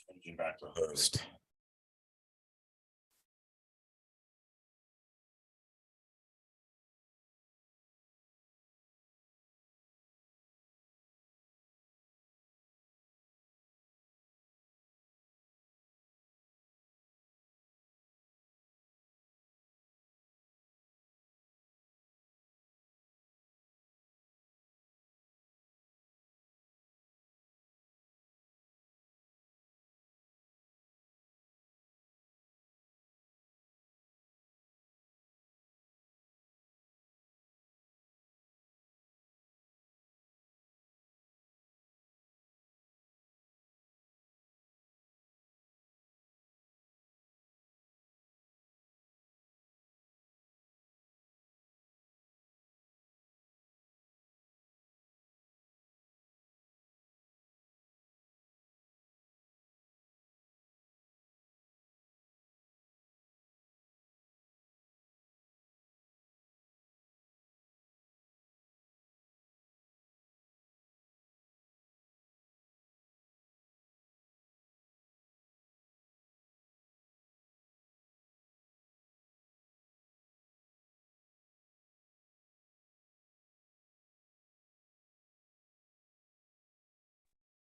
Changing back to host.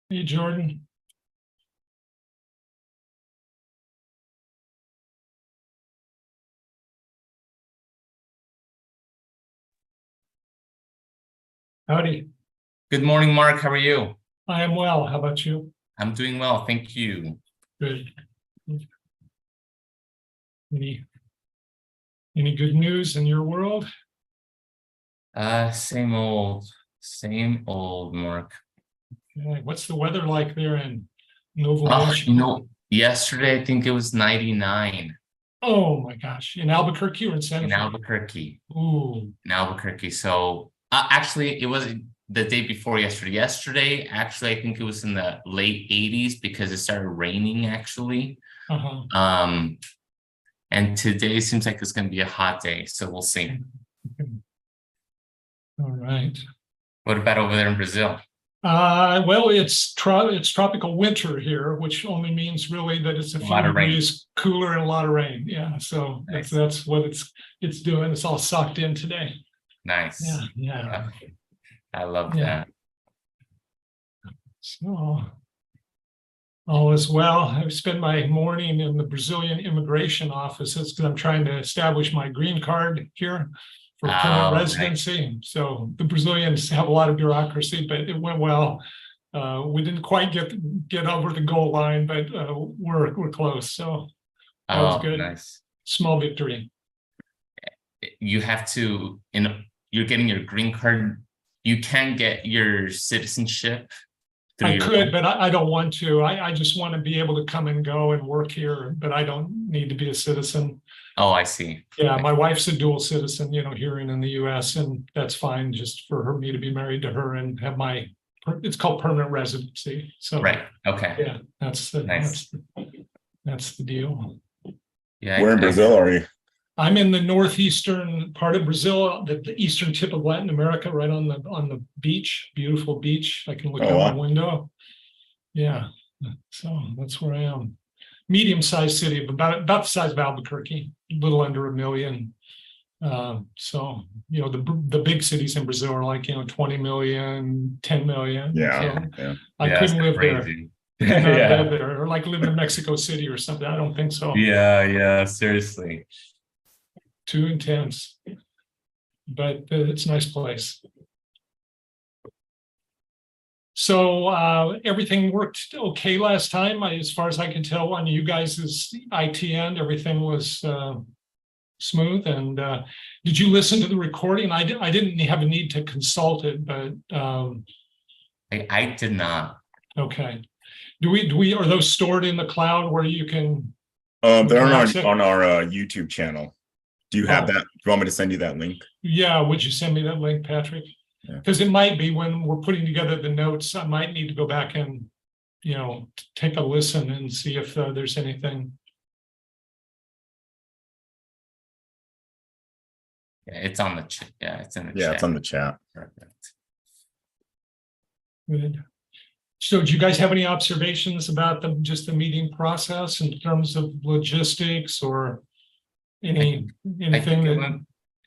Hey, Jordan. Howdy. Good morning, Mark. How are you? I am well. How about you? I'm doing well. Thank you. Good. Any good news in your world? Same old, Mark. Okay. What's the weather like there in Nova Scotia? Yesterday I think it was 99 Oh my gosh. In Albuquerque or in Santa in Fe? Albuquerque. Ooh. In Albuquerque. So actually it was the day before yesterday. Yesterday, actually, I think it was in the late 80s because it started raining actually. And today seems like it's going to be a hot day, so we'll see. All right. What about over there in Brazil? Well, it's tropical winter here, which only means really that it's a few degrees cooler and a lot of rain. Yeah, so nice. that's what it's doing. It's all sucked in today. Nice. Yeah. I love that. So all is well. I spend my morning in the Brazilian immigration offices because I'm trying to establish my green card here for permanent residency. Right. So the Brazilians have a lot of bureaucracy, but it went well. We didn't quite get over the goal line, but we're close. So that was good. Nice. Small victory. You have to, you're getting your green card. You can get your citizenship. I could, but I don't want to. I just want to be able to come and go and work here, but I don't need to be a citizen. Oh, I see. Yeah, my wife's a dual citizen, here and in the US, and that's fine just for me to be married to her and have it's called permanent residency. So right. Okay. Yeah, that's the deal. Yeah. Where in Brazil are you? I'm in the northeastern part of Brazil, the eastern tip of Latin America, right on the beach, beautiful beach. I can look out my window. Yeah, so that's where I am. Medium-sized city of about the size of Albuquerque, a little under 1 million. So the big cities in Brazil are like 20 million, 10 million. Yeah, so I couldn't live there. Live there, or like live in Mexico City or something. I don't think so. Yeah, seriously. Too intense, but it's a nice place. So everything worked okay last time, as far as I can tell. On you guys' IT end, everything was smooth. And did you listen to the recording? I didn't have a need to consult it, but I did not. Okay. Do we are those stored in the cloud where you can? They're on our YouTube channel. Do you have that? Do you want me to send you that link? Yeah, would you send me that link, Patrick? Because it might be when we're putting together the notes, I might need to go back and, take a listen and see if there's anything. Yeah, it's on the chat. Yeah, it's in the chat. Yeah, it's on the chat. Perfect. Good. So do you guys have any observations about just the meeting process in terms of logistics or anything that? I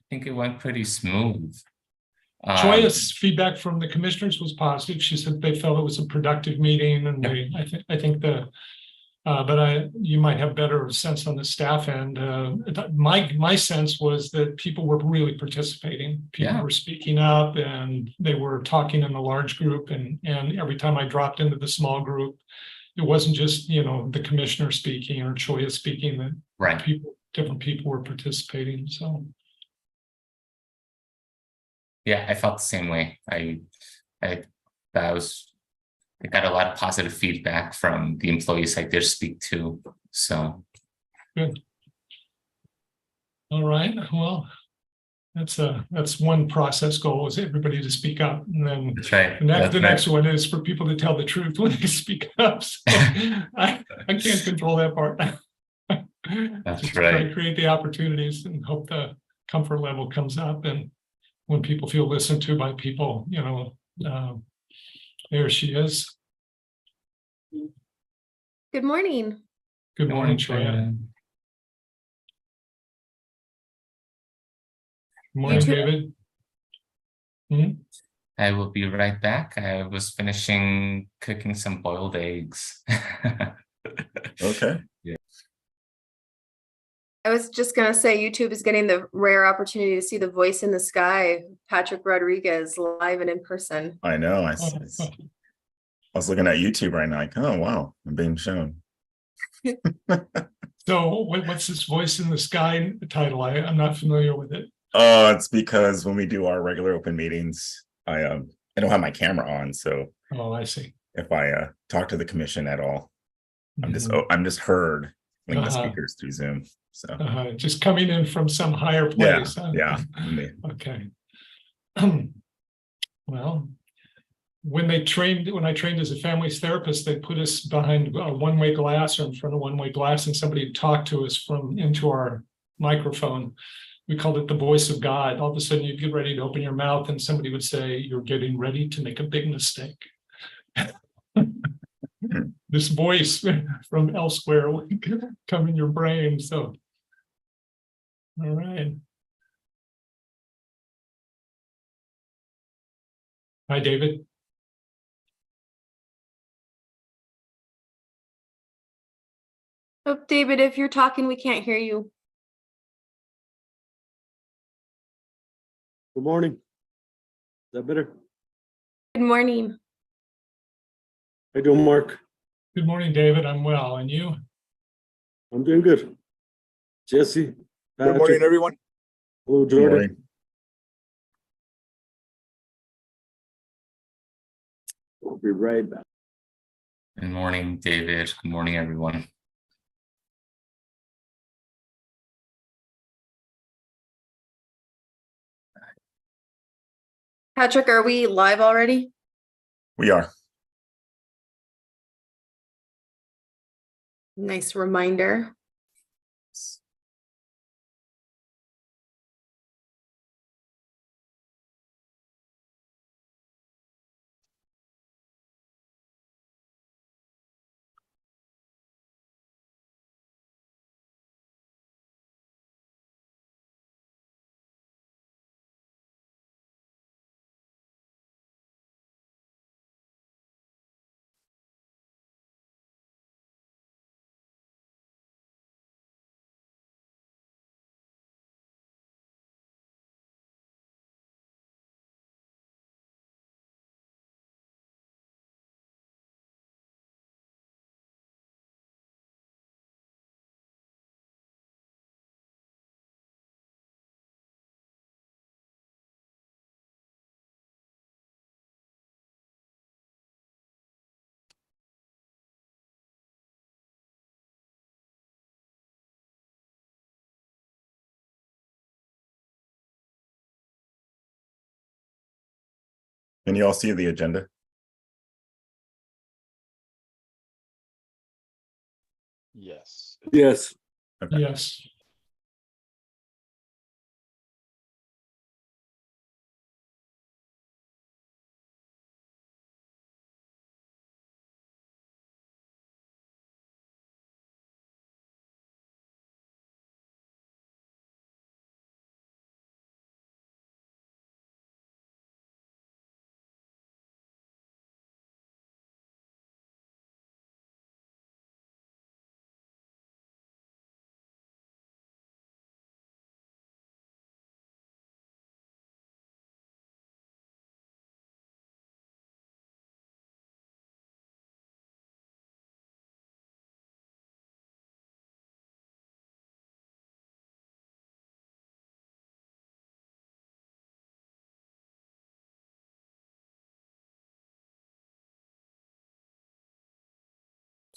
think it went pretty smooth. Joyous feedback from the commissioners was positive. She said they felt it was a productive meeting, and I think but you might have better sense on the staff end. My sense was that people were really participating. People were speaking up, and they were talking in the large group. And every time I dropped into the small group, it wasn't just the commissioner speaking or Choya speaking. That different people were participating. So. Yeah, I felt the same way. I got a lot of positive feedback from the employees I did speak to. So good. All right. Well, that's one process goal, is everybody to speak up, and then that's right. The next one is for people to tell the truth when they speak up. So I can't control that part. That's just right. try to create the opportunities and hope the comfort level comes up, and when people feel listened to by people, there she is. Good morning. Good morning, Choya. Good morning, David. I will be right back. I was finishing cooking some boiled eggs. Okay. Yeah. I was just going to say YouTube is getting the rare opportunity to see the voice in the sky, Patrick Rodriguez, live and in person. I know. I was looking at YouTube right now, like, oh, wow, I'm being shown. So what's this voice in the sky title? I'm not familiar with it. Oh, it's because when we do our regular open meetings, I don't have my camera on. So I see. If I talk to the commission at all, I'm just heard like the speakers through Zoom. So just coming in from some higher place. Yeah. Okay. Well, when I trained as a families therapist, they put us behind a one-way glass or in front of one-way glass, and somebody talked to us into our microphone. We called it the voice of God. All of a sudden you'd get ready to open your mouth and somebody would say, "You're getting ready to make a big mistake." This voice from elsewhere would come in your brain. So, all right. Hi, David. Oh, David, if you're talking, we can't hear you. Good morning. Is that better? Good morning. How you doing, Mark? Good morning, David. I'm well. And you? I'm doing good. Jesse. Good morning, everyone. Hello, Jordan. We'll be right back. Good morning, David. Good morning, everyone. Patrick, are we live already? We are. Nice reminder. Can you all see the agenda? Yes. Yes. Okay. Yes.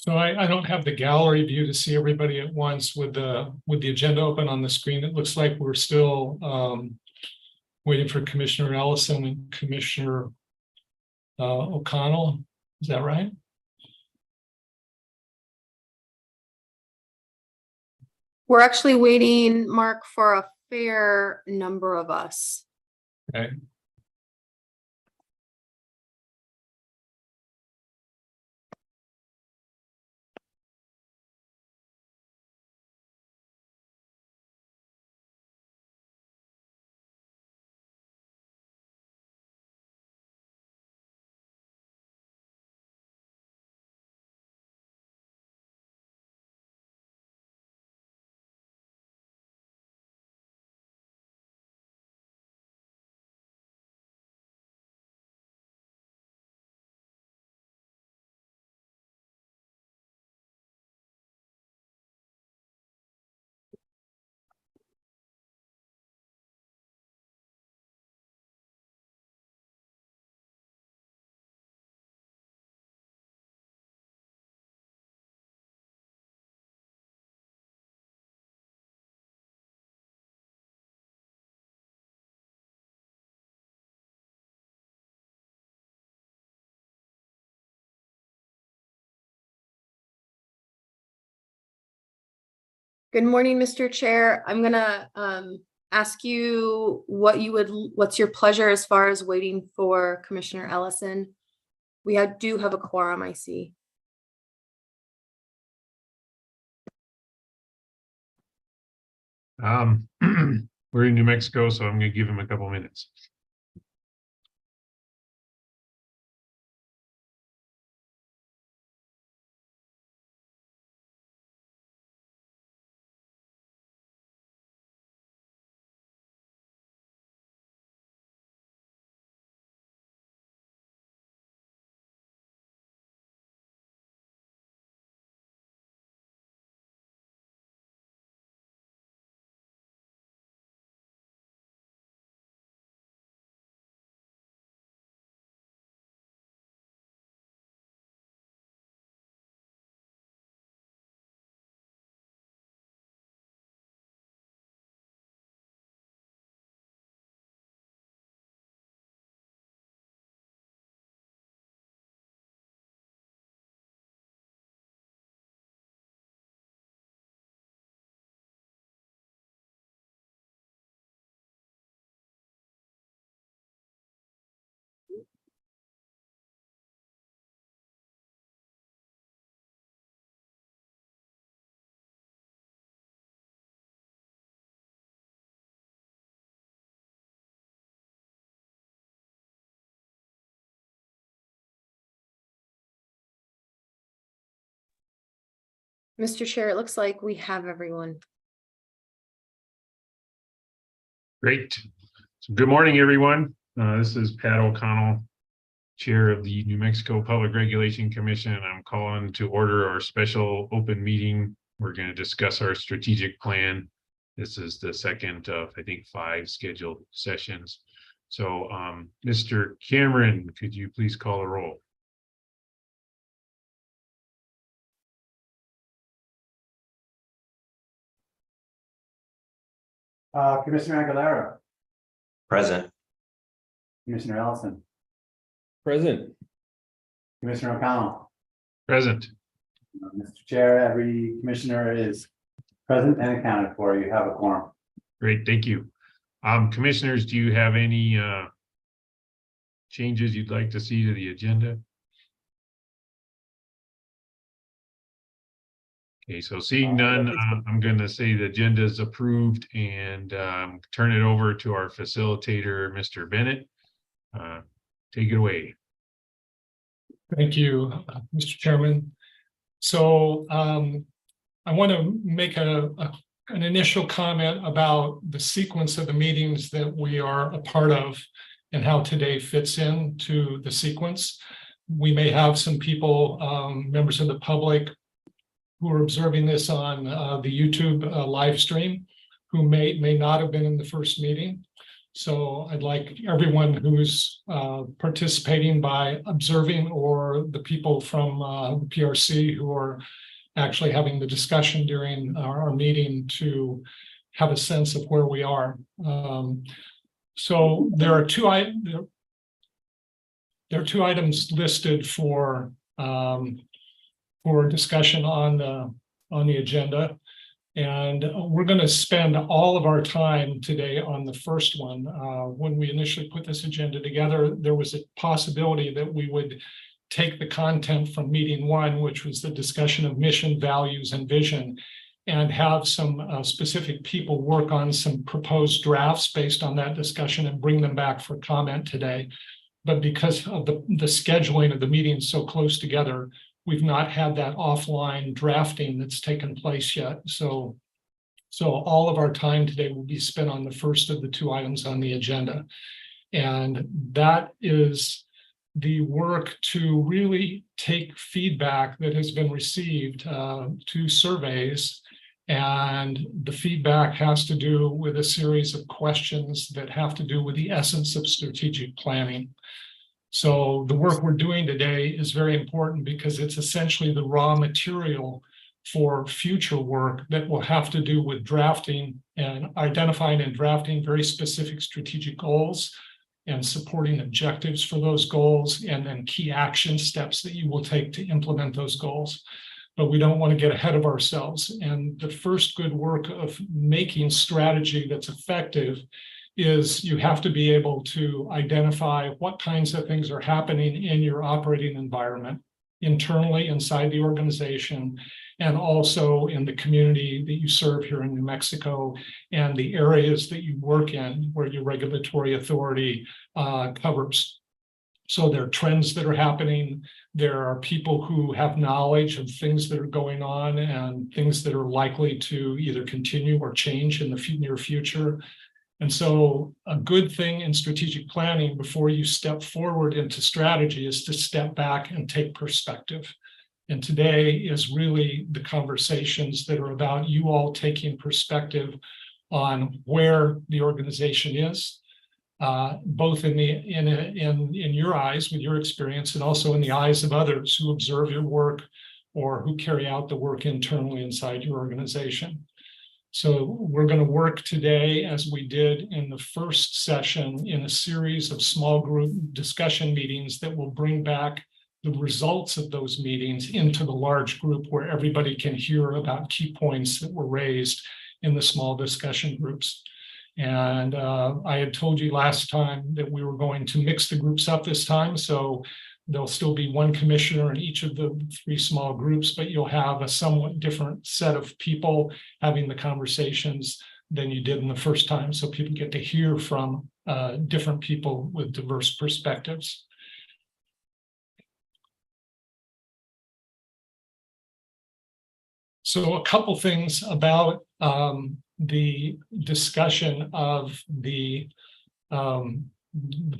So I don't have the gallery view to see everybody at once with the agenda open on the screen. It looks like we're still waiting for Commissioner Ellison and Commissioner O'Connell. Is that right? We're actually waiting, Mark, for a fair number of us. Okay. Good morning, Mr. Chair. I'm gonna ask you what's your pleasure as far as waiting for Commissioner Ellison? We do have a quorum, I see. We're in New Mexico, so I'm gonna give him a couple minutes. Mr. Chair, it looks like we have everyone. Great. So good morning, everyone. This is Pat O'Connell, Chair of the New Mexico Public Regulation Commission. I'm calling to order our special open meeting. We're going to discuss our strategic plan. This is the second of, I think, 5 scheduled sessions. So, Mr. Cameron, could you please call a roll? Commissioner Aguilera, Present. Commissioner Ellison, Present. Commissioner O'Connell. Present. Mr. Chair, every commissioner is present and accounted for. You have a quorum. Great, thank you. Commissioners, do you have any changes you'd like to see to the agenda? Okay, so seeing none, I'm going to say the agenda is approved and turn it over to our facilitator, Mr. Bennett. Take it away. Thank you, Mr. Chairman. So I want to make an initial comment about the sequence of the meetings that we are a part of and how today fits into the sequence. We may have some people, members of the public, who are observing this on the YouTube live stream, who may not have been in the first meeting. So I'd like everyone who's participating by observing, or the people from the PRC who are actually having the discussion during our meeting, to have a sense of where we are. So there are two items listed for discussion on the agenda. And we're going to spend all of our time today on the first one. When we initially put this agenda together, there was a possibility that we would take the content from meeting one, which was the discussion of mission, values, and vision, and have some specific people work on some proposed drafts based on that discussion and bring them back for comment today. But because of the scheduling of the meetings so close together, we've not had that offline drafting that's taken place yet. So all of our time today will be spent on the first of the two items on the agenda. And that is the work to really take feedback that has been received to surveys. And the feedback has to do with a series of questions that have to do with the essence of strategic planning. So the work we're doing today is very important because it's essentially the raw material for future work that will have to do with drafting and identifying and drafting very specific strategic goals and supporting objectives for those goals, and then key action steps that you will take to implement those goals. But we don't want to get ahead of ourselves. And the first good work of making strategy that's effective is you have to be able to identify what kinds of things are happening in your operating environment, internally inside the organization, and also in the community that you serve here in New Mexico, and the areas that you work in where your regulatory authority covers. So there are trends that are happening. There are people who have knowledge of things that are going on and things that are likely to either continue or change in the near future. And so a good thing in strategic planning before you step forward into strategy is to step back and take perspective. And today is really the conversations that are about you all taking perspective on where the organization is, both in your eyes with your experience, and also in the eyes of others who observe your work or who carry out the work internally inside your organization. So we're going to work today, as we did in the first session, in a series of small group discussion meetings that will bring back the results of those meetings into the large group where everybody can hear about key points that were raised in the small discussion groups. And I had told you last time that we were going to mix the groups up this time. So there'll still be one commissioner in each of the three small groups, but you'll have a somewhat different set of people having the conversations than you did in the first time. So people get to hear from different people with diverse perspectives. So a couple things about the discussion of the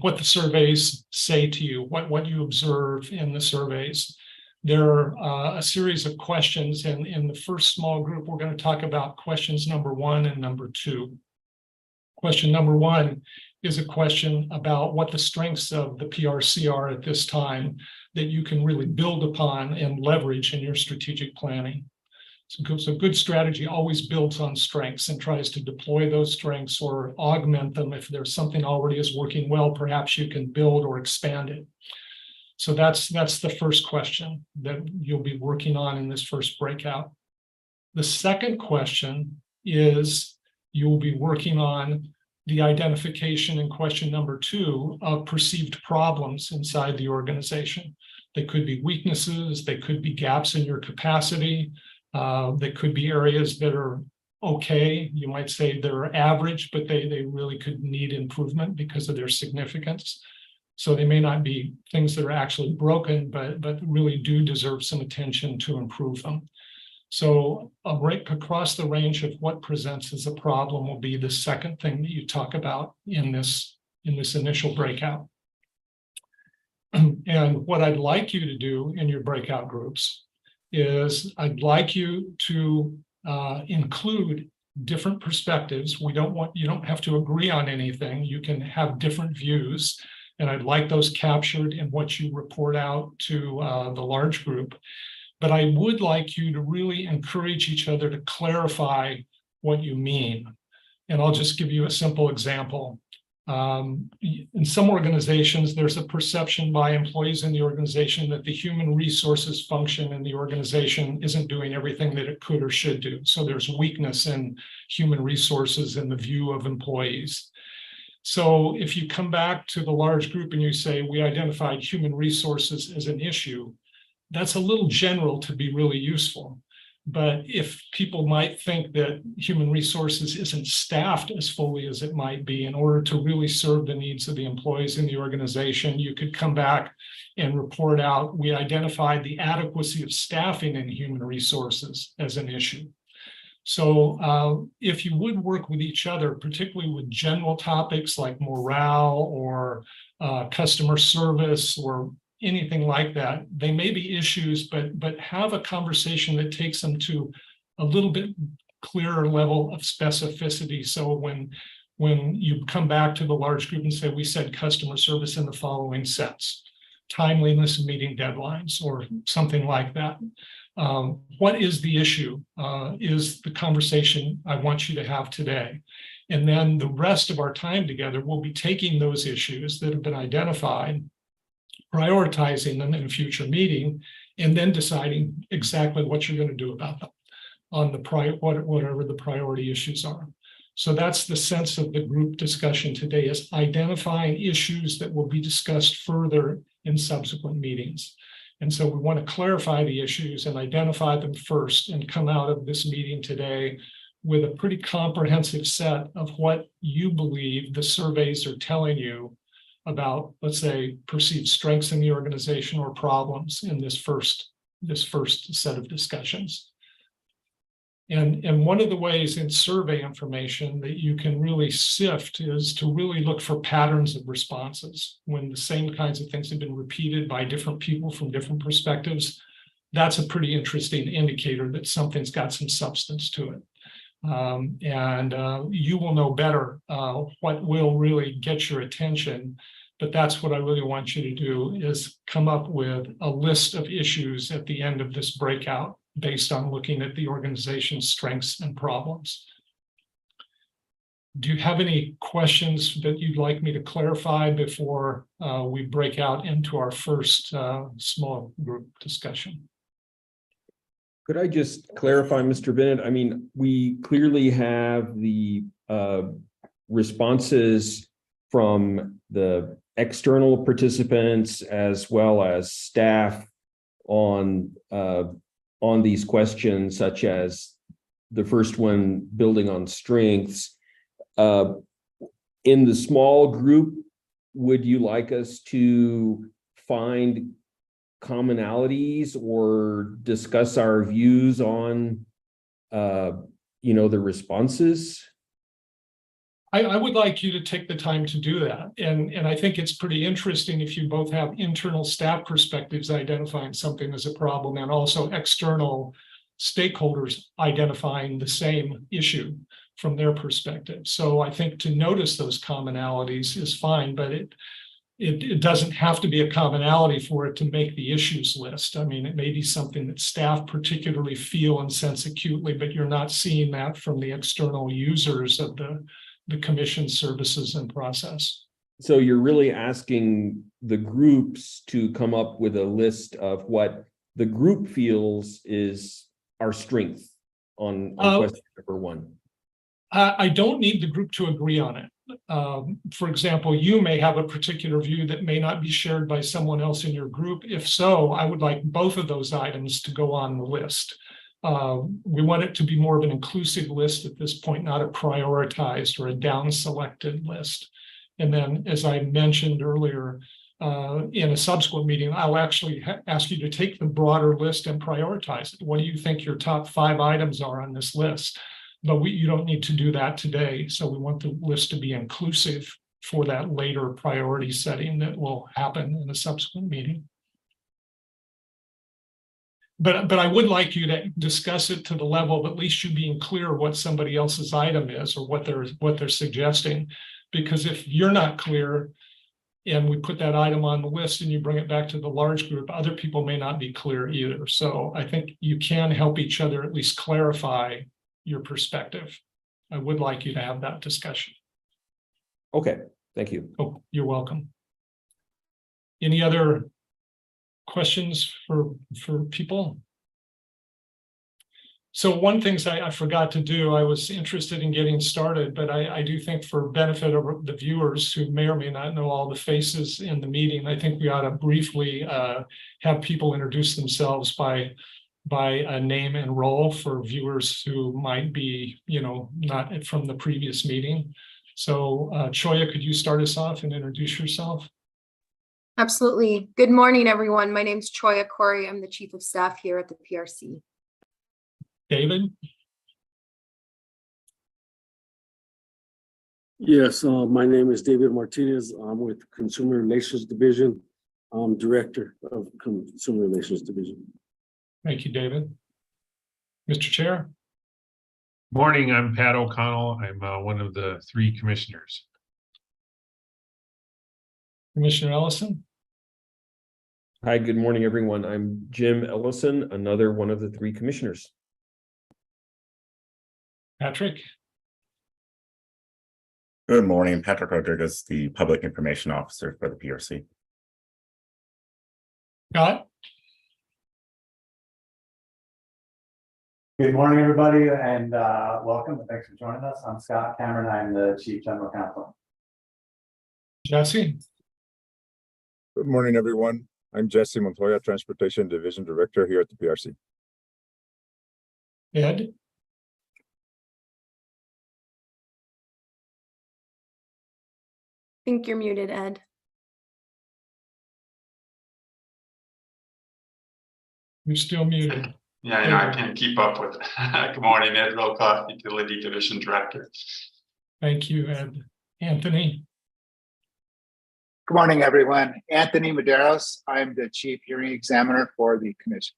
what the surveys say to you, what you observe in the surveys. There are a series of questions, and in the first small group, we're going to talk about questions number 1 and number 2. Question number 1 is a question about what the strengths of the PRC are at this time that you can really build upon and leverage in your strategic planning. So good strategy always builds on strengths and tries to deploy those strengths or augment them. If there's something already is working well, perhaps you can build or expand it. So that's the first question that you'll be working on in this first breakout. The second question is you'll be working on the identification in question number 2 of perceived problems inside the organization. They could be weaknesses, they could be gaps in your capacity. They could be areas that are okay. You might say they're average, but they really could need improvement because of their significance. So they may not be things that are actually broken, but really do deserve some attention to improve them. So right across the range of what presents as a problem will be the second thing that you talk about in this initial breakout. And what I'd like you to do in your breakout groups is I'd like you to include different perspectives. You don't have to agree on anything. You can have different views. And I'd like those captured in what you report out to the large group. But I would like you to really encourage each other to clarify what you mean. And I'll just give you a simple example. In some organizations, there's a perception by employees in the organization that the human resources function in the organization isn't doing everything that it could or should do. So there's weakness in human resources in the view of employees. So if you come back to the large group and you say, we identified human resources as an issue, that's a little general to be really useful. But if people might think that human resources isn't staffed as fully as it might be in order to really serve the needs of the employees in the organization, you could come back and report out, we identified the adequacy of staffing in human resources as an issue. So if you would work with each other, particularly with general topics like morale or customer service or anything like that, they may be issues, but have a conversation that takes them to a little bit clearer level of specificity. So when you come back to the large group and say, we said customer service in the following sense, timeliness of meeting deadlines or something like that. What is the issue is the conversation I want you to have today. And then the rest of our time together, we'll be taking those issues that have been identified, prioritizing them in a future meeting, and then deciding exactly what you're going to do about them on the whatever the priority issues are. So that's the sense of the group discussion today, is identifying issues that will be discussed further in subsequent meetings. And so we want to clarify the issues and identify them first and come out of this meeting today with a pretty comprehensive set of what you believe the surveys are telling you about, let's say, perceived strengths in the organization or problems in this first set of discussions. And one of the ways in survey information that you can really sift is to really look for patterns of responses. When the same kinds of things have been repeated by different people from different perspectives, that's a pretty interesting indicator that something's got some substance to it. You will know better what will really get your attention, but that's what I really want you to do, is come up with a list of issues at the end of this breakout based on looking at the organization's strengths and problems. Do you have any questions that you'd like me to clarify before we break out into our first small group discussion? Could I just clarify, Mr. Bennett? I mean, we clearly have the responses from the external participants as well as staff on these questions, such as the first one, building on strengths. In the small group, would you like us to find commonalities or discuss our views on, the responses? I would like you to take the time to do that. And I think it's pretty interesting if you both have internal staff perspectives identifying something as a problem and also external stakeholders identifying the same issue from their perspective. So I think to notice those commonalities is fine, but it doesn't have to be a commonality for it to make the issues list. I mean, it may be something that staff particularly feel and sense acutely, but you're not seeing that from the external users of the commission services and process. So you're really asking the groups to come up with a list of what the group feels is our strength on question number one. I don't need the group to agree on it. For example, you may have a particular view that may not be shared by someone else in your group. If so, I would like both of those items to go on the list. We want it to be more of an inclusive list at this point, not a prioritized or a down-selected list. And then, as I mentioned earlier, in a subsequent meeting, I'll actually ask you to take the broader list and prioritize it. What do you think your top 5 items are on this list? But you don't need to do that today. So we want the list to be inclusive for that later priority setting that will happen in a subsequent meeting. But I would like you to discuss it to the level of at least you being clear what somebody else's item is or what they're suggesting. Because if you're not clear and we put that item on the list and you bring it back to the large group, other people may not be clear either. So I think you can help each other at least clarify your perspective. I would like you to have that discussion. Okay, thank you. Oh, you're welcome. Any other questions for people? So one thing I forgot to do, I was interested in getting started, but I do think for benefit of the viewers who may or may not know all the faces in the meeting, I think we ought to briefly have people introduce themselves by a name and role for viewers who might be, not from the previous meeting. So Choya, could you start us off and introduce yourself? Absolutely. Good morning, everyone. My name is Choya Corey. I'm the Chief of Staff here at the PRC. David? Yes, my name is David Martinez. I'm with Consumer Relations Division. I'm Director of Consumer Relations Division. Thank you, David. Mr. Chair? Morning, I'm Pat O'Connell. I'm one of the 3 commissioners. Commissioner Ellison? Hi, good morning, everyone. I'm Jim Ellison, another one of the 3 commissioners. Patrick? Good morning, Patrick Rodriguez, the Public Information Officer for the PRC. Scott? Good morning, everybody, and welcome. Thanks for joining us. I'm Scott Cameron. I'm the Chief General Counsel. Jesse? Good morning, everyone. I'm Jesse Montoya, Transportation Division Director here at the PRC. Ed? I think you're muted, Ed. You're still muted. Yeah, I can't keep up with it. Good morning, Ed Wilcock, Utility Division Director. Thank you, Ed. Anthony? Good morning, everyone. Anthony Medeiros. I'm the Chief Hearing Examiner for the Commission.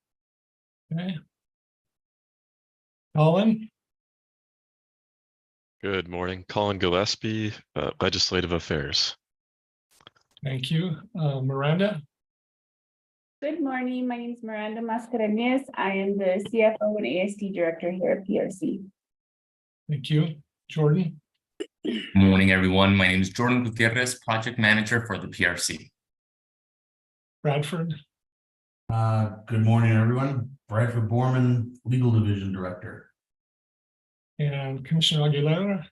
Okay. Colin? Good morning, Colin Gillespie, Legislative Affairs. Thank you. Miranda? Good morning. My name is Miranda Mascareñas. I am the CFO and AST Director here at PRC. Thank you. Jordan? Good morning, everyone. My name is Jordan Gutierrez, Project Manager for the PRC. Bradford? Good morning, everyone. Bradford Borman, Legal Division Director. And Commissioner Aguilera?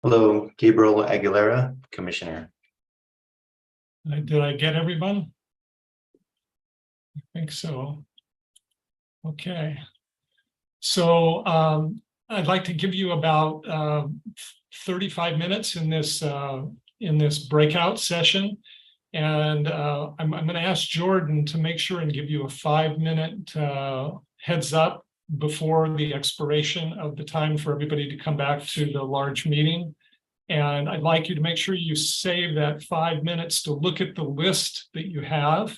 Hello, Gabriel Aguilera, Commissioner. Did I get everyone? I think so. Okay. So I'd like to give you about 35 minutes in this breakout session. And I'm going to ask Jordan to make sure and give you a 5-minute heads up before the expiration of the time for everybody to come back to the large meeting. And I'd like you to make sure you save that 5 minutes to look at the list that you have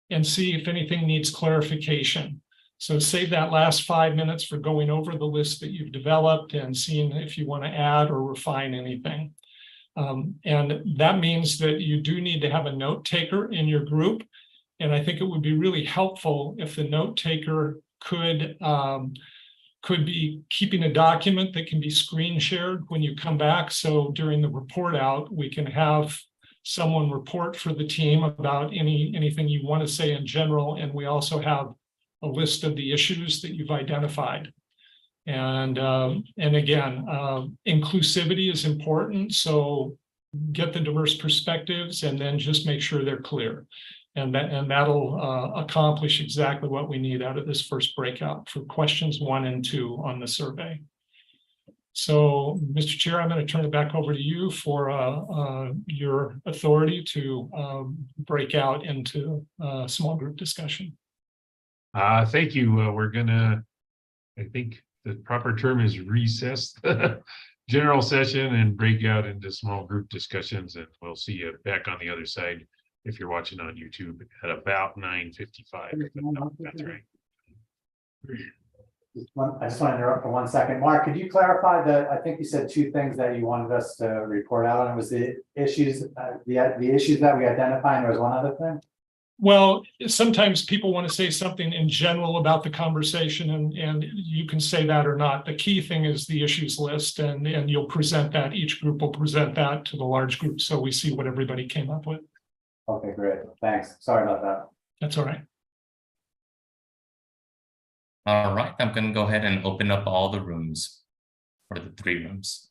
and see if anything needs clarification. So save that last 5 minutes for going over the list that you've developed and seeing if you want to add or refine anything. And that means that you do need to have a note taker in your group. And I think it would be really helpful if the note taker could be keeping a document that can be screen shared when you come back. So during the report out, we can have someone report for the team about anything you want to say in general. And we also have a list of the issues that you've identified. And again, inclusivity is important. So get the diverse perspectives and then just make sure they're clear. And that'll accomplish exactly what we need out of this first breakout for questions 1 and 2 on the survey. So, Mr. Chair, I'm going to turn it back over to you for your authority to break out into small group discussion. Thank you. We're gonna, I think the proper term is recess the general session and break out into small group discussions, and we'll see you back on the other side if you're watching on YouTube at about 9:55. That's right. I just want to interrupt for 1 second. Mark, could you clarify that? I think you said two things that you wanted us to report out on. Was the issues, the issues that we identified, and there was one other thing? Well, sometimes people want to say something in general about the conversation, and you can say that or not. The key thing is the issues list, and you'll present that. Each group will present that to the large group, so we see what everybody came up with. Okay, great. Thanks. Sorry about that. That's all right. All right, I'm going to go ahead and open up all the rooms for the 3 rooms.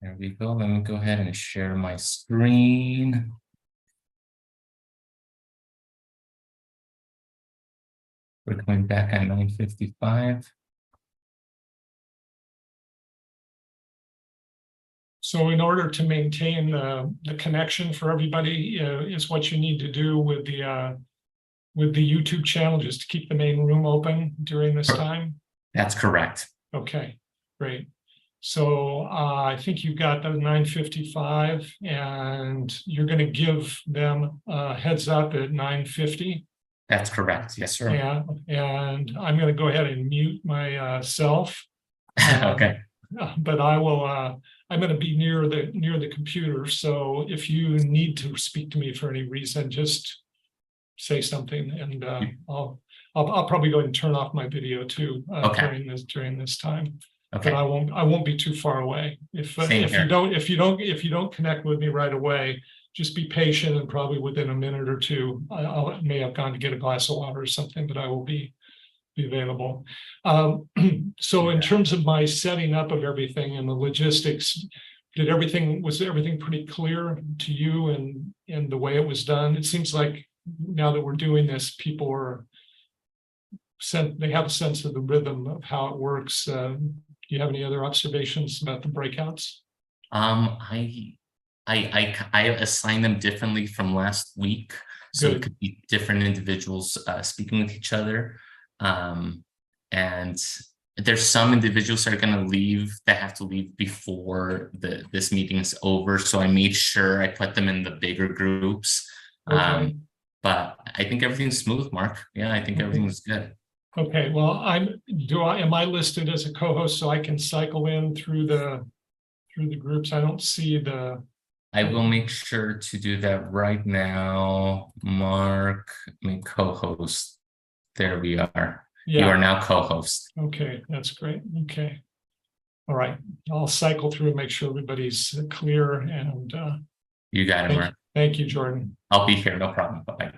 There we go. Let me go ahead and share my screen. We're going back at 9:55. So in order to maintain the connection for everybody is what you need to do with the YouTube channel, just to keep the main room open during this time. That's correct. Okay, great. So I think you've got the 9:55, and you're going to give them a heads up at 9:50. That's correct. Yes, sir. Yeah, and I'm going to go ahead and mute myself. Okay. But I will. I'm going to be near the computer, so if you need to speak to me for any reason, just say something, and I'll probably go ahead and turn off my video too during this time. Okay. But I won't be too far away. If you don't connect with me right away, just be patient, and probably within a minute or two, I may have gone to get a glass of water or something, but I will be available. So in terms of my setting up of everything and the logistics, was everything pretty clear to you and the way it was done? It seems like now that we're doing this, people they have a sense of the rhythm of how it works. Do you have any other observations about the breakouts? I assigned them differently from last week, so it could be different individuals speaking with each other. And there's some individuals that are going to leave that have to leave before this meeting is over. So I made sure I put them in the bigger groups. Okay. But I think everything's smooth, Mark. Yeah, I think everything's good. Okay, well, am I listed as a co-host so I can cycle in through the groups? I don't see the. I will make sure to do that right now. Mark, co-host. There we are. Yeah. You are now co-host. Okay, that's great. Okay. All right. I'll cycle through and make sure everybody's clear, and you got it, Mark. Thank you, Jordan. I'll be here, no problem. Bye-bye.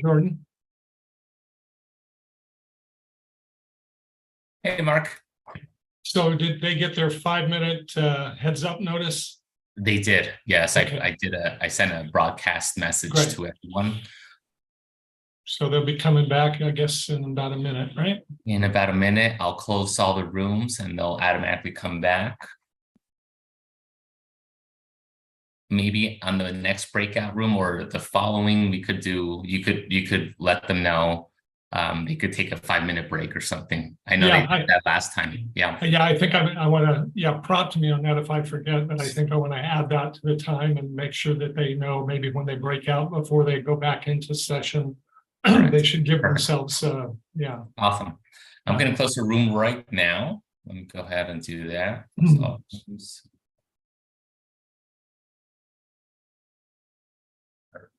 Jordan. Hey, Mark. So did they get their 5-minute heads up notice? They did. Yes, Okay. I sent a broadcast message Great. to everyone. So they'll be coming back, I guess, in about a minute, right? In about a minute, I'll close all the rooms and they'll automatically come back. Maybe on the next breakout room or the following, we could do, you could let them know. They could take a 5-minute break or something. I know they did that last time. Yeah. Yeah, I think I want to, prompt me on that if I forget, but I think I want to add that to the time and make sure that they know maybe when they break out before they go back into session, they should give themselves, yeah. Awesome. I'm going to close the room right now. Let me go ahead and do that.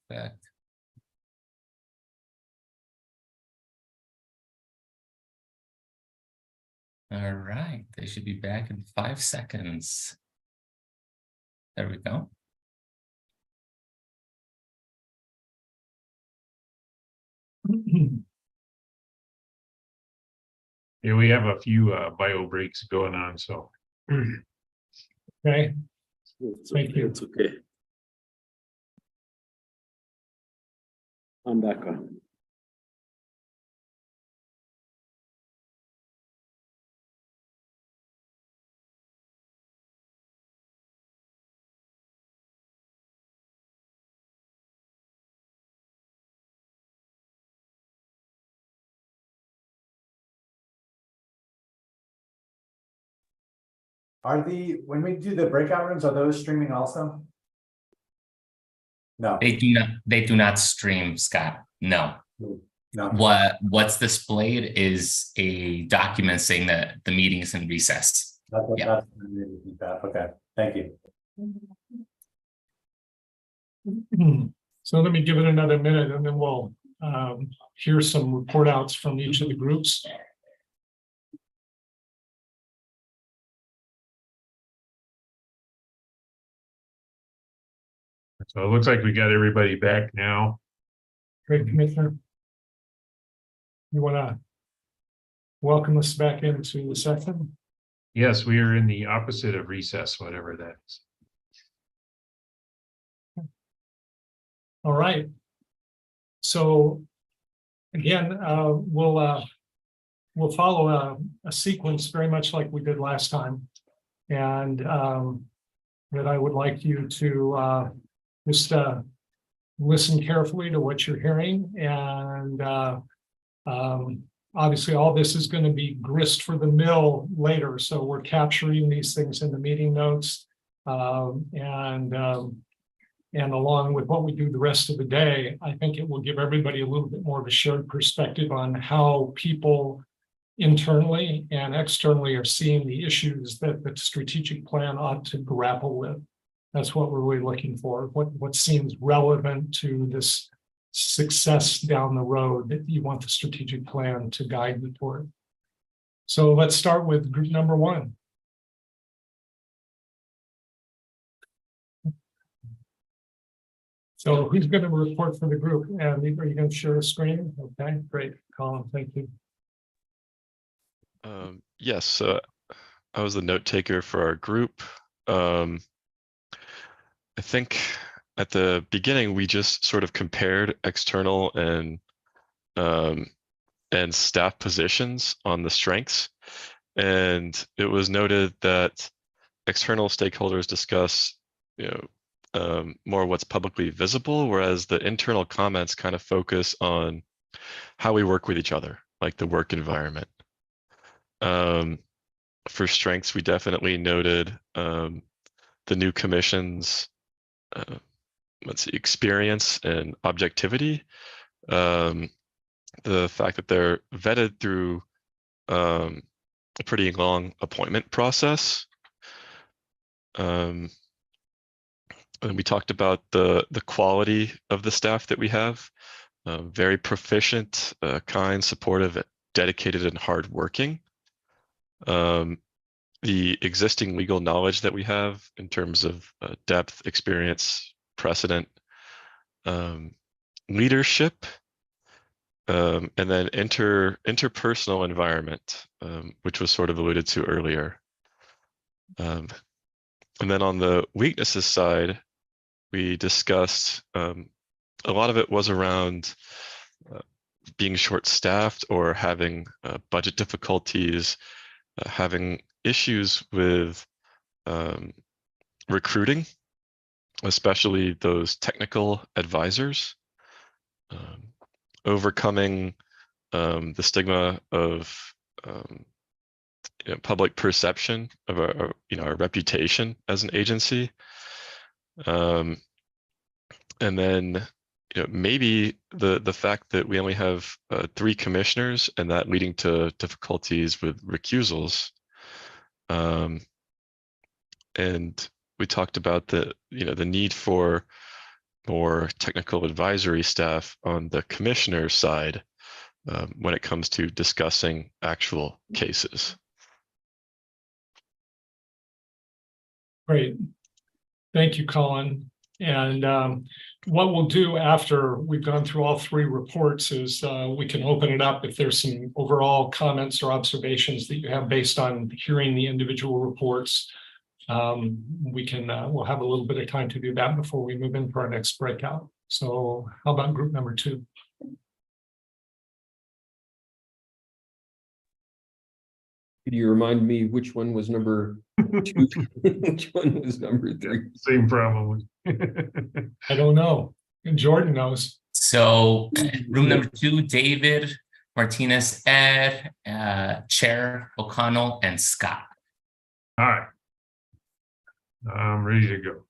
Perfect. All right, they should be back in 5 seconds. There we go. Yeah, we have a few bio breaks going on, so. Okay. Thank you. It's okay. I'm back on. When we do the breakout rooms, are those streaming also? No. They do not stream, Scott. No. No. What's displayed is a document saying that the meeting is in recess. That's okay. Thank you. So let me give it another minute and then we'll hear some report outs from each of the groups. So it looks like we got everybody back now. Great, Commissioner. You want to welcome us back into the session? Yes, we are in the opposite of recess, whatever that is. All right. So again, we'll follow a sequence very much like we did last time. And that I would like you to just listen carefully to what you're hearing. And obviously all this is going to be grist for the mill later. So we're capturing these things in the meeting notes. And along with what we do the rest of the day, I think it will give everybody a little bit more of a shared perspective on how people internally and externally are seeing the issues that the strategic plan ought to grapple with. That's what we're really looking for. What seems relevant to this success down the road that you want the strategic plan to guide you toward. So let's start with group number 1. So who's going to report for the group? And are you going to share a screen? Okay, great. Colin, thank you. Yes, I was the note taker for our group. I think at the beginning we just sort of compared external and staff positions on the strengths, and it was noted that external stakeholders discuss, more what's publicly visible, whereas the internal comments kind of focus on how we work with each other, like the work environment. For strengths, we definitely noted the new commission's experience and objectivity, the fact that they're vetted through a pretty long appointment process. And we talked about the quality of the staff that we have, very proficient, kind, supportive, dedicated, and hardworking. The existing legal knowledge that we have in terms of depth, experience, precedent, leadership, And then interpersonal environment, which was sort of alluded to earlier. And then on the weaknesses side, we discussed a lot of it was around being short-staffed or having budget difficulties, having issues with recruiting, especially those technical advisors, overcoming the stigma of public perception of our reputation as an agency, and then maybe the fact that we only have 3 commissioners and that leading to difficulties with recusals. And we talked about the need for more technical advisory staff on the commissioner side when it comes to discussing actual cases. Great. Thank you, Colin. And what we'll do after we've gone through all 3 reports is we can open it up if there's some overall comments or observations that you have based on hearing the individual reports. We'll have a little bit of time to do that before we move into our next breakout. So how about group number 2? Could you remind me which one was number 2? Which one was number 3? Same problem. I don't know. And Jordan knows. So room number 2, David, Martinez, Ed, Chair O'Connell, and Scott. All right. I'm ready to go.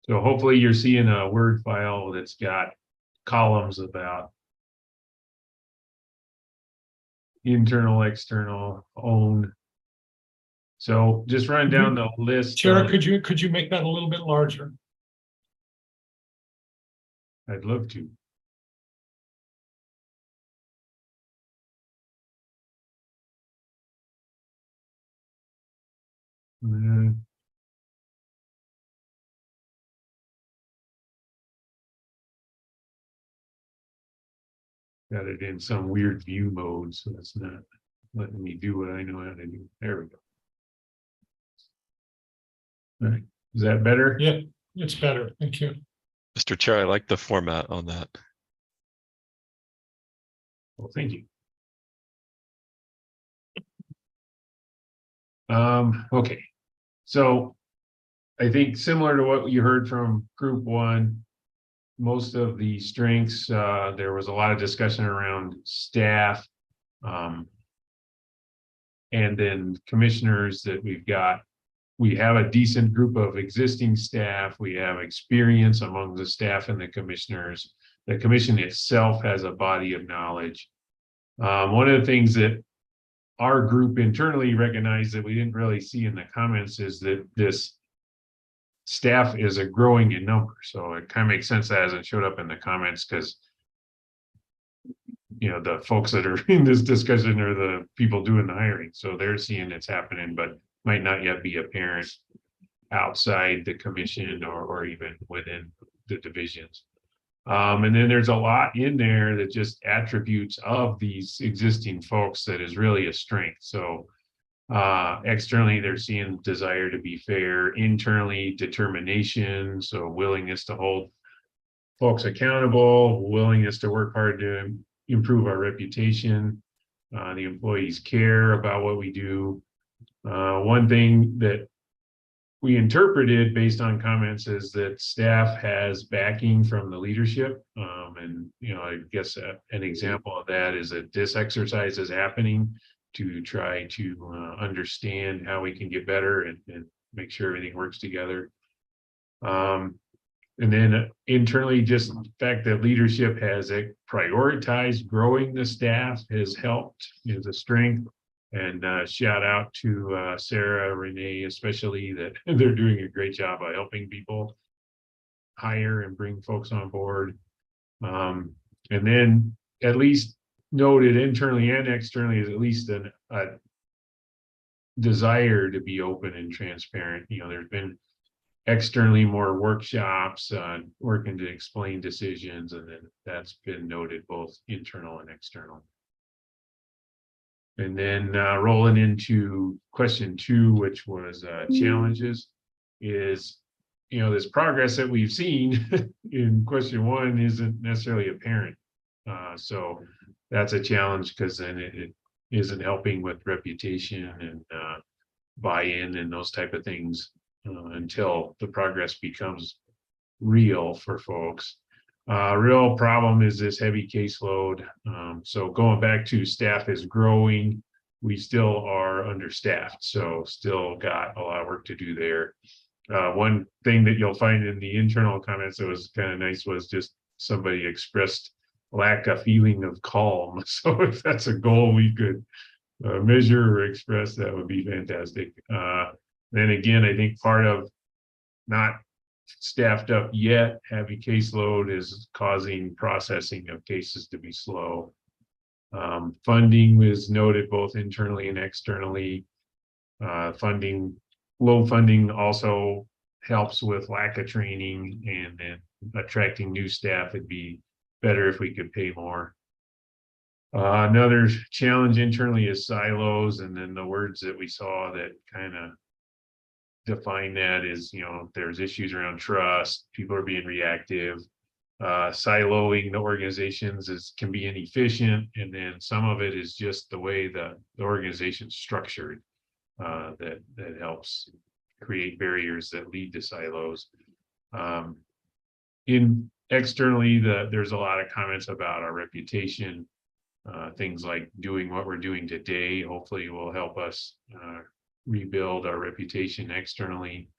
So hopefully you're seeing a Word file that's got columns about internal, external, own. So just run down the list. Chair, could you make that a little bit larger? I'd love to. Got it in some weird view mode, so it's not letting me do what I know how to do. There we go. All right. Is that better? Yeah, it's better. Thank you. Mr. Chair, I like the format on that. Well, thank you. Okay. So I think similar to what you heard from group 1, most of the strengths, there was a lot of discussion around staff, and then commissioners that we've got. We have a decent group of existing staff. We have experience among the staff and the commissioners. The commission itself has a body of knowledge. One of the things that our group internally recognized that we didn't really see in the comments is that this staff is a growing in number. So it kind of makes sense that hasn't showed up in the comments because the folks that are in this discussion are the people doing the hiring. So they're seeing it's happening, but might not yet be apparent outside the commission or even within the divisions. And then there's a lot in there that just attributes of these existing folks that is really a strength. So externally, they're seeing desire to be fair, internally determination, so willingness to hold folks accountable, willingness to work hard to improve our reputation. The employees care about what we do. One thing that we interpreted based on comments is that staff has backing from the leadership. And, I guess an example of that is that this exercise is happening to try to understand how we can get better and make sure everything works together. And then internally, just the fact that leadership has prioritized growing the staff has helped, is a strength. And shout out to Sarah, Renee, especially, that they're doing a great job of helping people hire and bring folks on board. And then at least noted internally and externally is at least a desire to be open and transparent. There's been externally more workshops, working to explain decisions, and then that's been noted both internal and external. And then rolling into question 2, which was challenges, is, you know, this progress that we've seen in question 1 isn't necessarily apparent. So that's a challenge, because then it isn't helping with reputation and buy-in and those type of things until the progress becomes real for folks. Real problem is this heavy caseload. So going back to staff is growing, we still are understaffed, so still got a lot of work to do there. One thing that you'll find in the internal comments that was kind of nice was just somebody expressed lack of feeling of calm. So if that's a goal we could measure or express, that would be fantastic. Then again, I think part of not staffed up yet, heavy caseload is causing processing of cases to be slow. Funding was noted both internally and externally. Low funding also helps with lack of training, and then attracting new staff. It'd be better if we could pay more. Another challenge internally is silos, and then the words that we saw that kind of define that is, you know, there's issues around trust, people are being reactive. Siloing the organizations can be inefficient, and then some of it is just the way the organization's structured that helps create barriers that lead to silos. Externally, there's a lot of comments about our reputation. Things like doing what we're doing today hopefully will help us rebuild our reputation externally.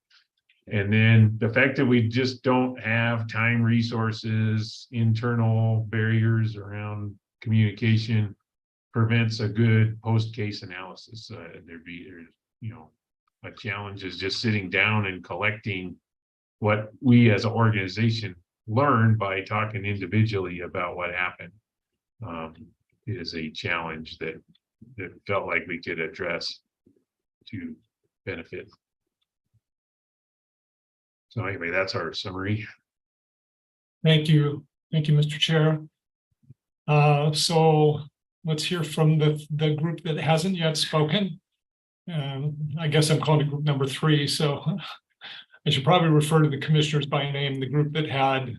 And then the fact that we just don't have time, resources, internal barriers around communication prevents a good post-case analysis. There's, you know, a challenge is just sitting down and collecting what we as an organization learned by talking individually about what happened. Is a challenge that felt like we could address to benefit. So anyway, that's our summary. Thank you. Thank you, Mr. Chair. So let's hear from the group that hasn't yet spoken. I guess I'm calling it group number 3. So I should probably refer to the commissioners by name. The group that had,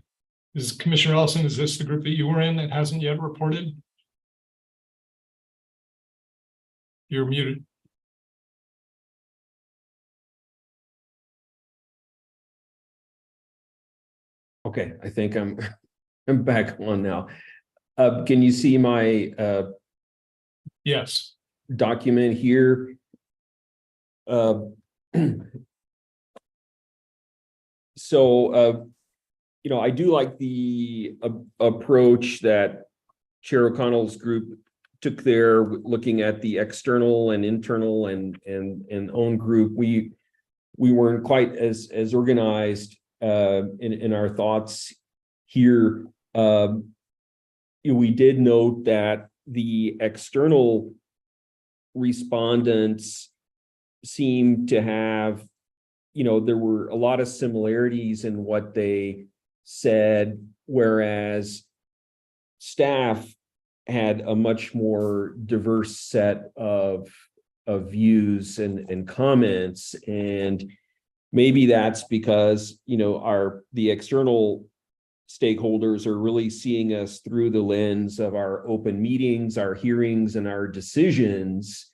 is Commissioner Ellison, is this the group that you were in that hasn't yet reported? You're muted. Okay, I think I'm back on now. Can you see my yes document here? So you know, I do like the approach that Chair O'Connell's group took there, looking at the external and internal and own group. We weren't quite as organized in our thoughts here. We did note that the external respondents seemed to have, you know, there were a lot of similarities in what they said, whereas staff had a much more diverse set of views and comments. And maybe that's because, you know, the external stakeholders are really seeing us through the lens of our open meetings, our hearings, and our decisions,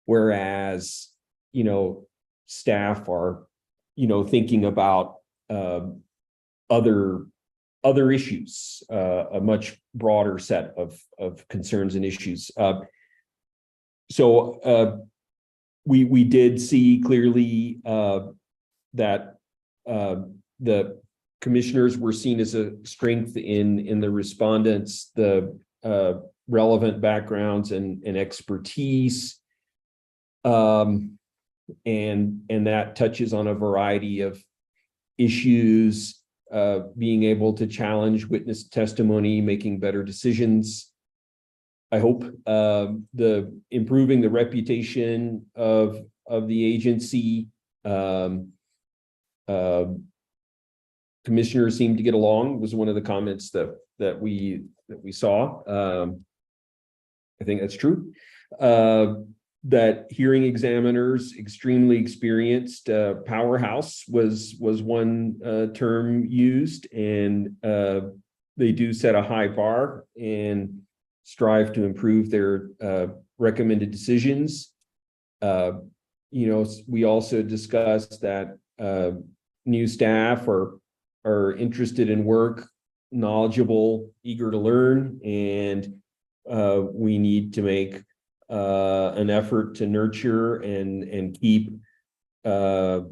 whereas, you know, staff are, you know, thinking about other issues, a much broader set of concerns and issues. So we did see clearly that the commissioners were seen as a strength in the respondents, the relevant backgrounds and expertise. And that touches on a variety of issues, being able to challenge witness testimony, making better decisions. I hope the improving the reputation of the agency, commissioners seem to get along, was one of the comments that we saw. I think that's true. That hearing examiners, extremely experienced, powerhouse was one term used, and they do set a high bar and strive to improve their recommended decisions. We also discussed that new staff are interested in work, knowledgeable, eager to learn, and we need to make an effort to nurture and keep our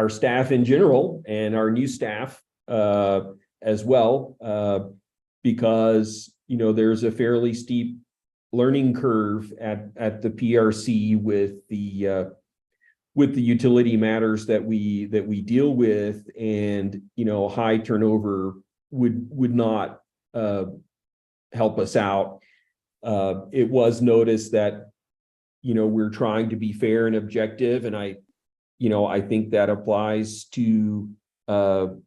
staff in general and our new staff as well, because there's a fairly steep learning curve at the PRC with the utility matters that we deal with, and high turnover would not help us out. It was noticed that we're trying to be fair and objective, and I think that applies to our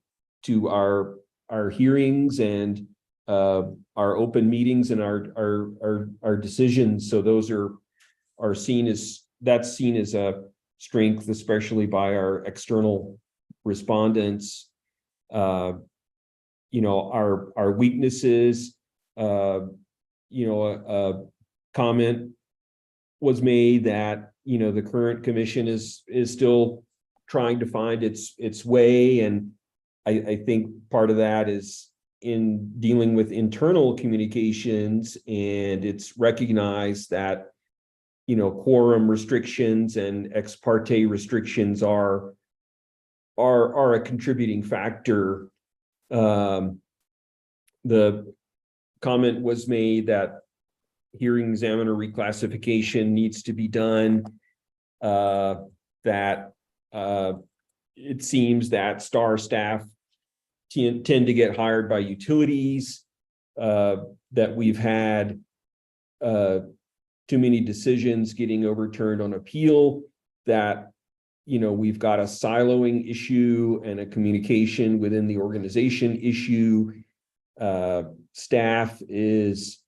hearings and our open meetings and our decisions. So those are seen as a strength, especially by our external respondents. Our weaknesses. A comment was made that the current commission is still trying to find its way, and I think part of that is in dealing with internal communications, and it's recognized that quorum restrictions and ex parte restrictions are a contributing factor. The comment was made that hearing examiner reclassification needs to be done, that it seems that STAR staff tend to get hired by utilities, that we've had too many decisions getting overturned on appeal, that we've got a siloing issue and a communication within the organization issue. Staff is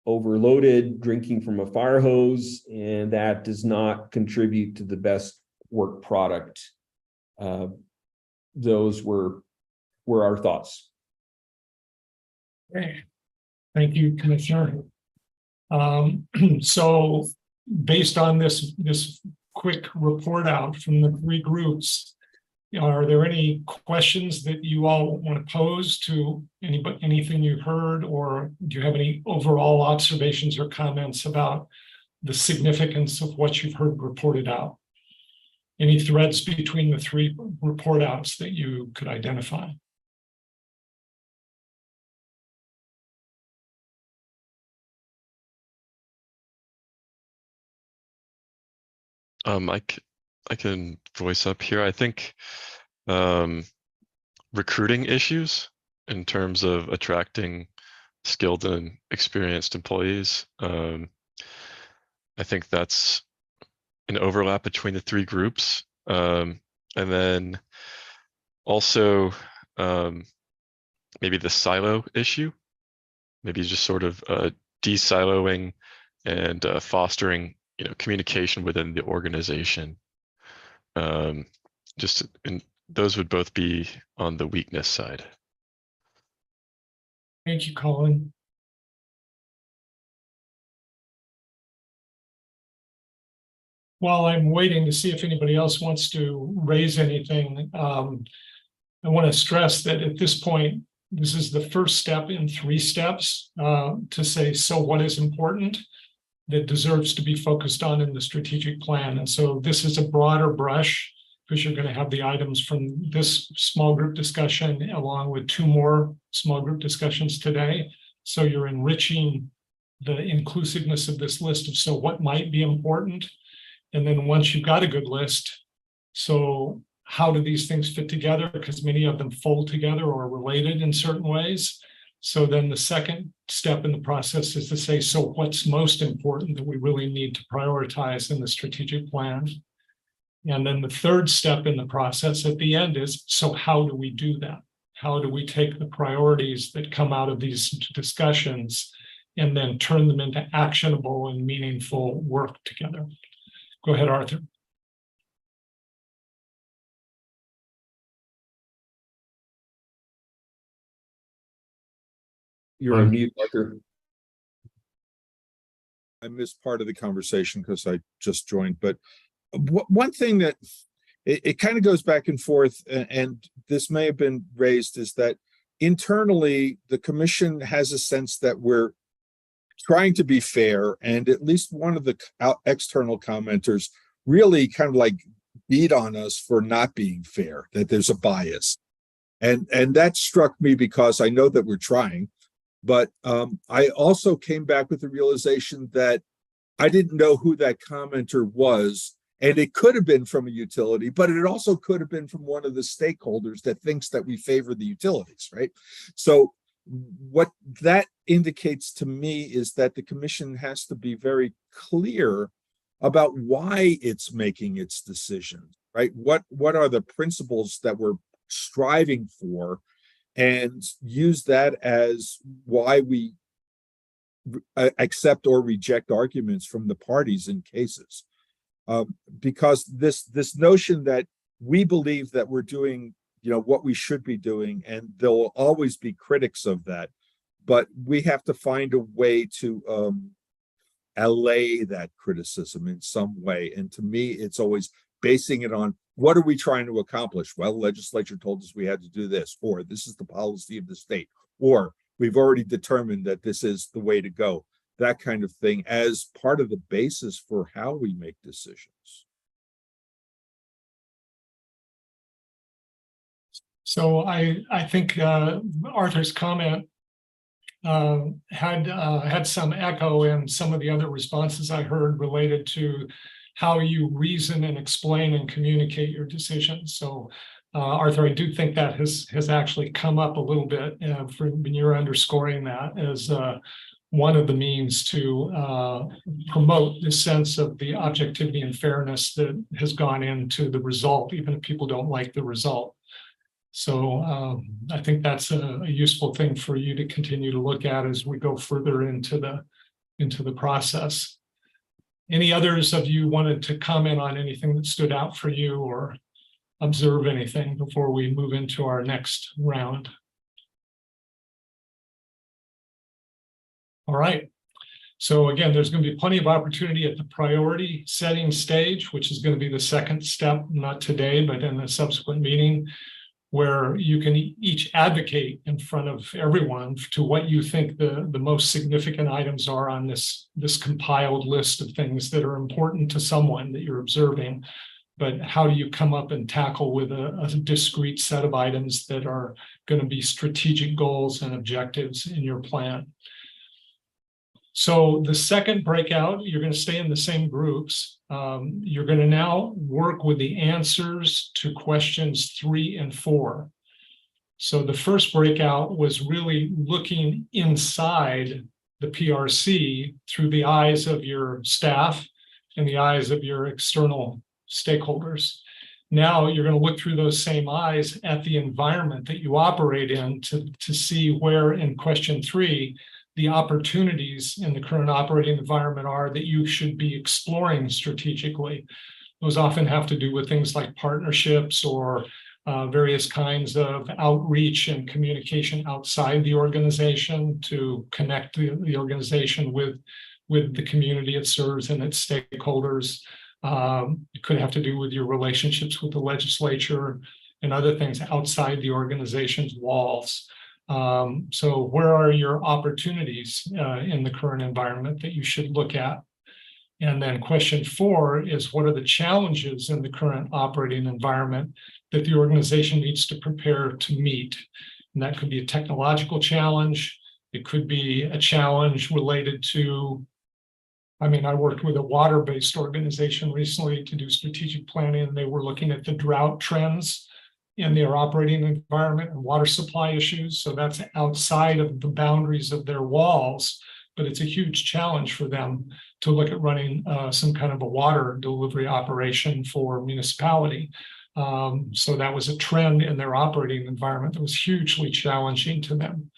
overloaded, drinking from a fire hose, and that does not contribute to the best work product. Those were our thoughts. Okay. Thank you, Commissioner. So based on this quick report out from the three groups, are there any questions that you all want to pose to anything you heard, or do you have any overall observations or comments about the significance of what you've heard reported out? Any threads between the three report outs that you could identify? I can voice up here. I think recruiting issues in terms of attracting skilled and experienced employees. I think that's an overlap between the three groups. And then also maybe the silo issue, maybe just sort of de-siloing and fostering communication within the organization. And those would both be on the weakness side. Thank you, Colin. While I'm waiting to see if anybody else wants to raise anything, I want to stress that at this point, this is the first step in 3 steps to say, so what is important that deserves to be focused on in the strategic plan. And so this is a broader brush, because you're going to have the items from this small group discussion along with 2 more small group discussions today. So you're enriching the inclusiveness of this list of so what might be important. And then once you've got a good list, so how do these things fit together? Because many of them fold together or are related in certain ways. So then the second step in the process is to say, so what's most important that we really need to prioritize in the strategic plan? And then the third step in the process at the end is, so how do we do that? How do we take the priorities that come out of these discussions and then turn them into actionable and meaningful work together? Go ahead, Arthur. You're on mute, Arthur. I missed part of the conversation because I just joined, but one thing that it kind of goes back and forth, and this may have been raised, is that internally the commission has a sense that we're trying to be fair, and at least one of the external commenters really kind of like beat on us for not being fair, that there's a bias. And that struck me because I know that we're trying, but I also came back with the realization that I didn't know who that commenter was. And it could have been from a utility, but it also could have been from one of the stakeholders that thinks that we favor the utilities, right? So what that indicates to me is that the commission has to be very clear about why it's making its decisions, right? What are the principles that we're striving for, and use that as why we accept or reject arguments from the parties in cases. Because this notion that we believe that we're doing, what we should be doing, and there will always be critics of that, but we have to find a way to allay that criticism in some way. And to me, it's always basing it on, what are we trying to accomplish? Well, the legislature told us we had to do this, or this is the policy of the state, or we've already determined that this is the way to go. That kind of thing as part of the basis for how we make decisions. So I think Arthur's comment had some echo in some of the other responses I heard related to how you reason and explain and communicate your decisions. So Arthur, I do think that has actually come up a little bit when you're underscoring that as one of the means to promote this sense of the objectivity and fairness that has gone into the result, even if people don't like the result. So I think that's a useful thing for you to continue to look at as we go further into the process. Any others of you wanted to comment on anything that stood out for you or observe anything before we move into our next round? All right. So again, there's going to be plenty of opportunity at the priority setting stage, which is going to be the second step, not today, but in a subsequent meeting, where you can each advocate in front of everyone to what you think the most significant items are on this compiled list of things that are important to someone that you're observing. But how do you come up and tackle with a discrete set of items that are going to be strategic goals and objectives in your plan? So the second breakout, you're going to stay in the same groups. You're going to now work with the answers to questions 3 and 4. So the first breakout was really looking inside the PRC through the eyes of your staff and the eyes of your external stakeholders. Now you're going to look through those same eyes at the environment that you operate in to see where in question 3, the opportunities in the current operating environment are that you should be exploring strategically. Those often have to do with things like partnerships or various kinds of outreach and communication outside the organization to connect the organization with the community it serves and its stakeholders. It could have to do with your relationships with the legislature and other things outside the organization's walls. So where are your opportunities in the current environment that you should look at? And then question 4 is, what are the challenges in the current operating environment that the organization needs to prepare to meet? And that could be a technological challenge. It could be a challenge related to, I worked with a water-based organization recently to do strategic planning, and they were looking at the drought trends in their operating environment and water supply issues. So that's outside of the boundaries of their walls, but it's a huge challenge for them to look at running some kind of a water delivery operation for municipality. So that was a trend in their operating environment that was hugely challenging to them,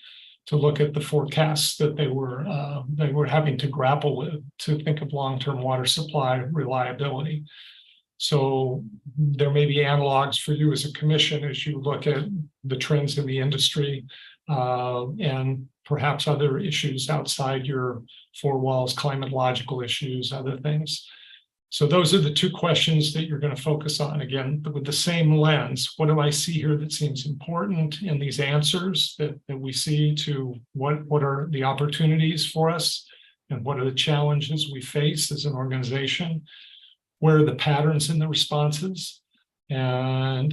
to look at the forecasts that they were having to grapple with to think of long-term water supply reliability. So there may be analogs for you as a commission as you look at the trends in the industry and perhaps other issues outside your four walls, climatological issues, other things. So those are the two questions that you're going to focus on. Again, with the same lens, what do I see here that seems important in these answers that we see to what are the opportunities for us and what are the challenges we face as an organization? Where are the patterns in the responses? And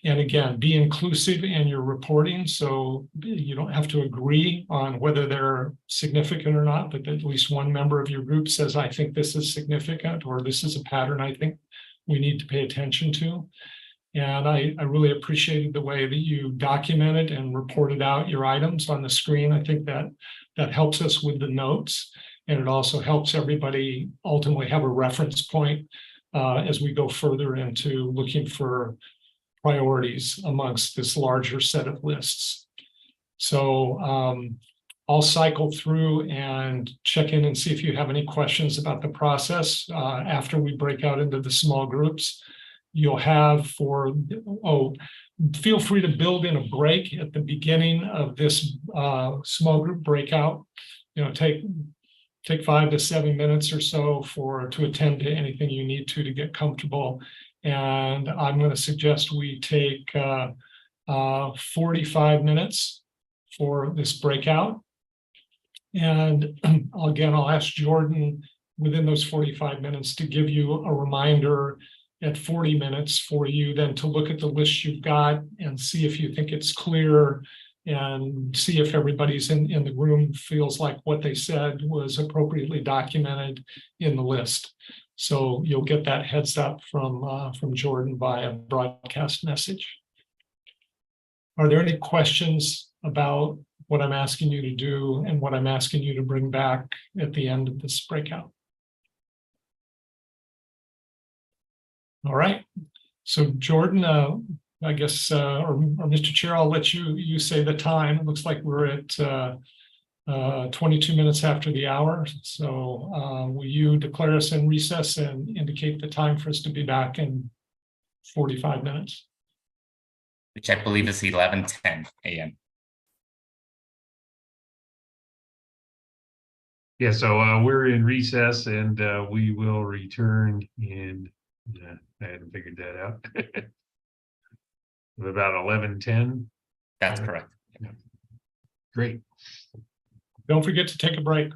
again, be inclusive in your reporting. So you don't have to agree on whether they're significant or not, but at least one member of your group says, I think this is significant, or this is a pattern I think we need to pay attention to. And I really appreciated the way that you documented and reported out your items on the screen. I think that helps us with the notes. And it also helps everybody ultimately have a reference point as we go further into looking for priorities amongst this larger set of lists. So I'll cycle through and check in and see if you have any questions about the process after we break out into the small groups. You'll have feel free to build in a break at the beginning of this small group breakout. Take 5 to 7 minutes or so to attend to anything you need to get comfortable. And I'm going to suggest we take 45 minutes for this breakout. And again, I'll ask Jordan within those 45 minutes to give you a reminder at 40 minutes for you then to look at the list you've got and see if you think it's clear and see if everybody's in the room feels like what they said was appropriately documented in the list. So you'll get that heads up from Jordan via broadcast message. Are there any questions about what I'm asking you to do and what I'm asking you to bring back at the end of this breakout? All right. So Jordan, I guess, or Mr. Chair, I'll let you say the time. It looks like we're at 22 minutes after the hour. So will you declare us in recess and indicate the time for us to be back in 45 minutes? Which I believe is 11:10 a.m. Yeah, so we're in recess and we will return in, I hadn't figured that out. About 11:10. That's correct. Yeah. Great. Don't forget to take a break.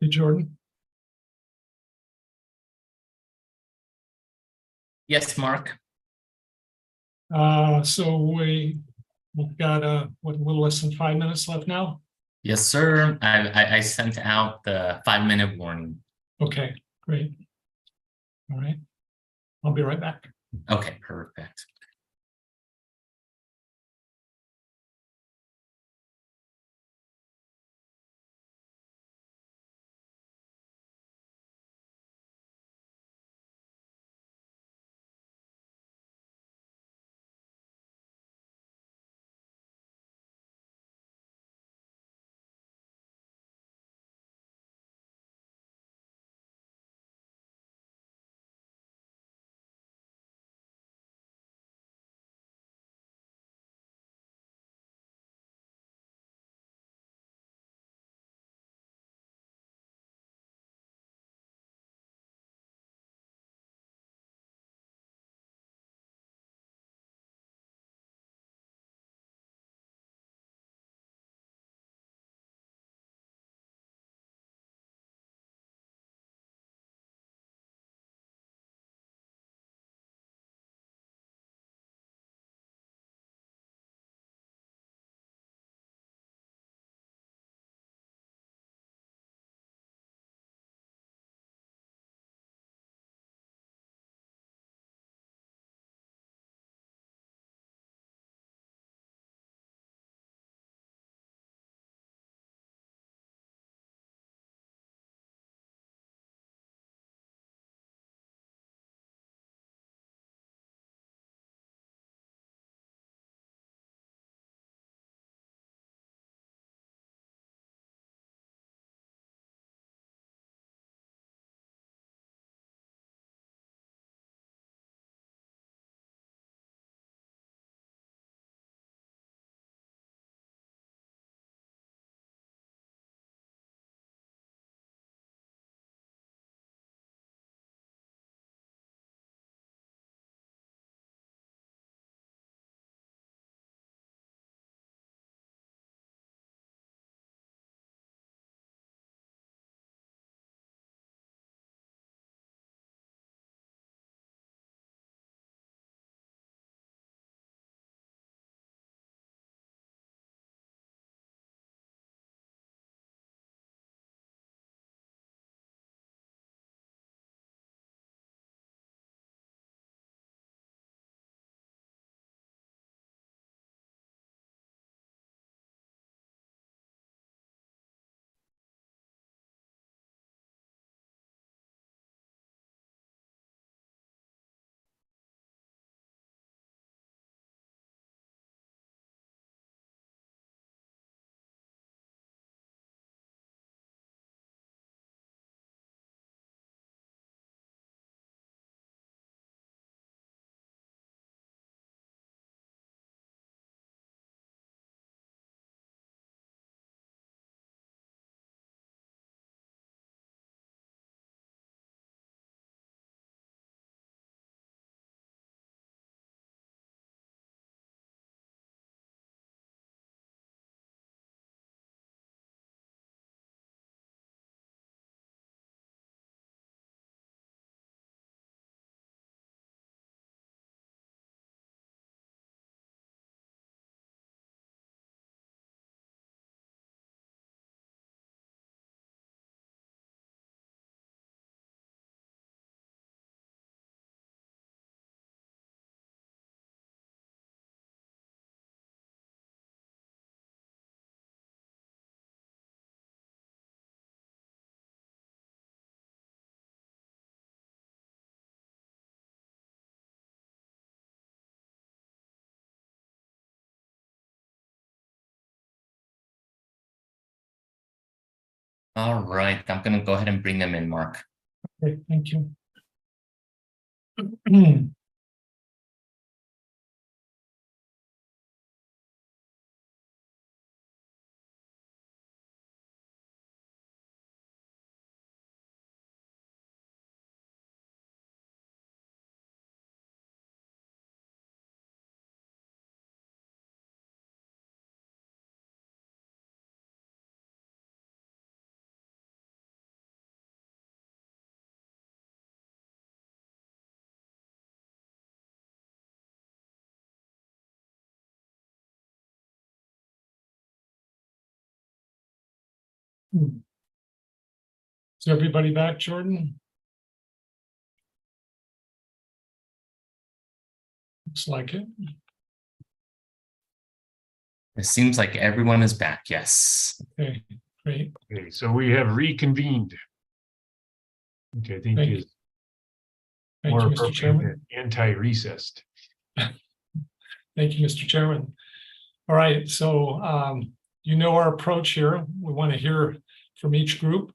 Hey, Jordan. Yes, Mark. So we've got a little less than 5 minutes left now. Yes, sir. I sent out the 5-minute warning. Okay, great. All right. I'll be right back. Okay, perfect. All right, I'm gonna go ahead and bring them in, Mark. Okay, thank you. Is everybody back, Jordan? Looks like it. It seems like everyone is back. Yes. Okay, great. Okay, so we have reconvened. Which I think Thank you. is Thank more you, Mr. appropriate Chairman. than anti-recessed. Thank you, Mr. Chairman. All right, so you know our approach here. We want to hear from each group,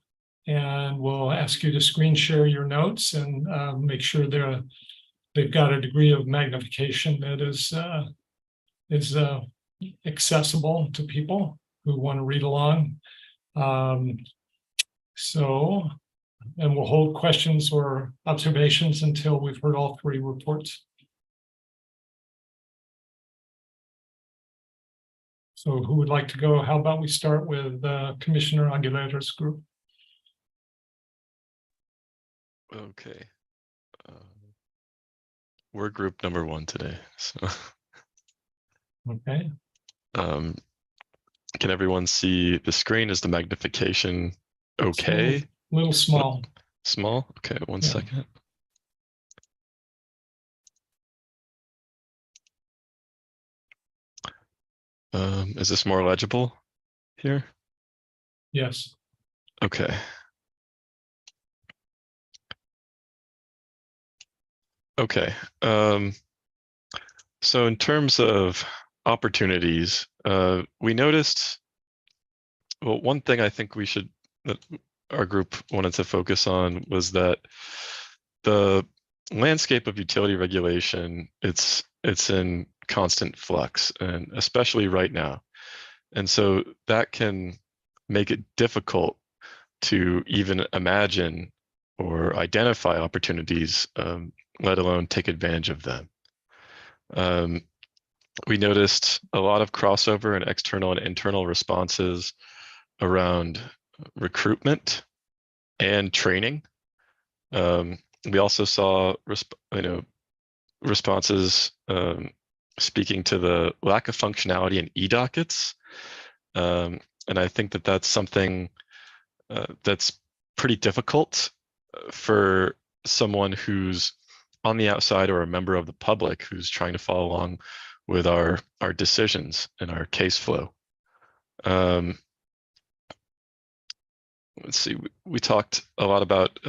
and we'll ask you to screen share your notes and make sure they've got a degree of magnification that is accessible to people who want to read along. And we'll hold questions or observations until we've heard all three reports. So who would like to go? How about we start with Commissioner Aguilera's group? Okay. We're group number 1 today. So, okay. Can everyone see the screen? Is the magnification okay? It's a little small. Small? Okay, one second. Is this more legible here? Yes. Okay. Okay. So in terms of opportunities, we noticed, well, one thing I think that our group wanted to focus on was that the landscape of utility regulation, it's in constant flux, and especially right now. And so that can make it difficult to even imagine or identify opportunities, let alone take advantage of them. We noticed a lot of crossover in external and internal responses around recruitment and training. We also saw responses speaking to the lack of functionality in e-dockets. And I think that that's something that's pretty difficult for someone who's on the outside or a member of the public who's trying to follow along with our decisions and our case flow. Let's see, we talked a lot about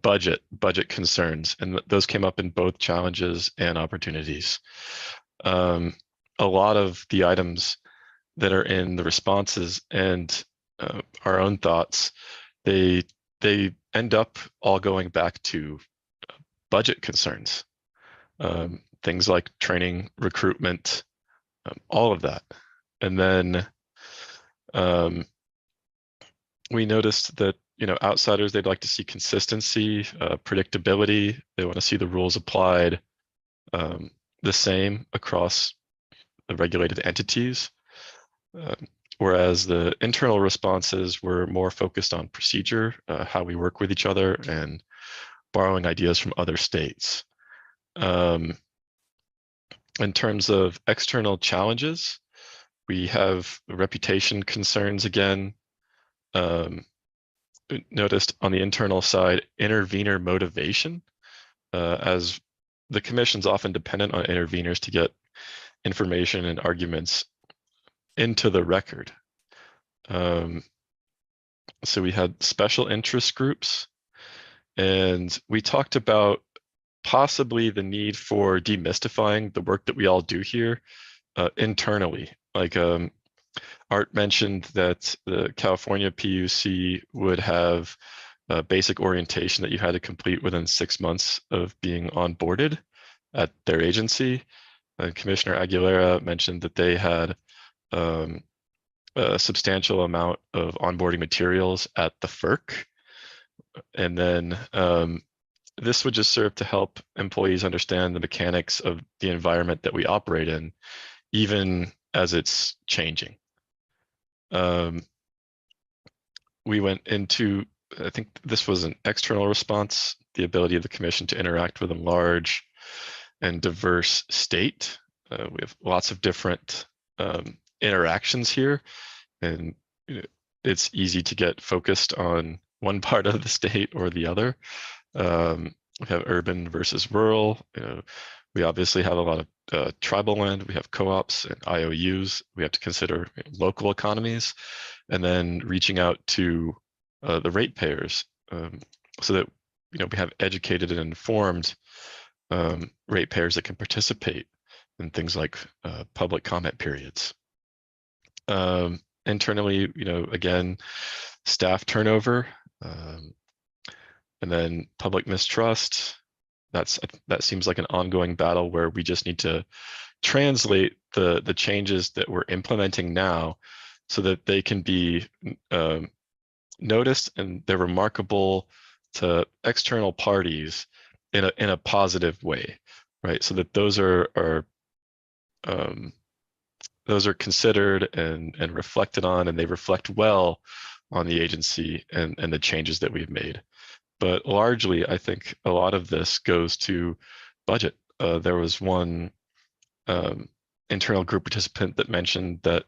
budget concerns, and those came up in both challenges and opportunities. A lot of the items that are in the responses and our own thoughts, they end up all going back to budget concerns, things like training, recruitment, all of that. And then we noticed that, outsiders, they'd like to see consistency, predictability. They want to see the rules applied the same across the regulated entities. Whereas the internal responses were more focused on procedure, how we work with each other, and borrowing ideas from other states. In terms of external challenges, we have reputation concerns again. Noticed on the internal side, intervener motivation, as the commission's often dependent on interveners to get information and arguments into the record. So we had special interest groups, and we talked about possibly the need for demystifying the work that we all do here internally. Like Art mentioned that the California PUC would have a basic orientation that you had to complete within 6 months of being onboarded at their agency. Commissioner Aguilera mentioned that they had a substantial amount of onboarding materials at the FERC. And then this would just serve to help employees understand the mechanics of the environment that we operate in, even as it's changing. We went into, I think this was an external response, the ability of the commission to interact with a large and diverse state. We have lots of different interactions here, and it's easy to get focused on one part of the state or the other. We have urban versus rural. We obviously have a lot of tribal land. We have co-ops and IOUs. We have to consider local economies, and then reaching out to the ratepayers, so that we have educated and informed ratepayers that can participate in things like public comment periods. Internally, again, staff turnover, and then public mistrust. That seems like an ongoing battle where we just need to translate the changes that we're implementing now so that they can be noticed and they're remarkable to external parties in a positive way, right? So that those are considered and reflected on, and they reflect well on the agency and the changes that we've made. But largely, I think a lot of this goes to budget. There was one internal group participant that mentioned that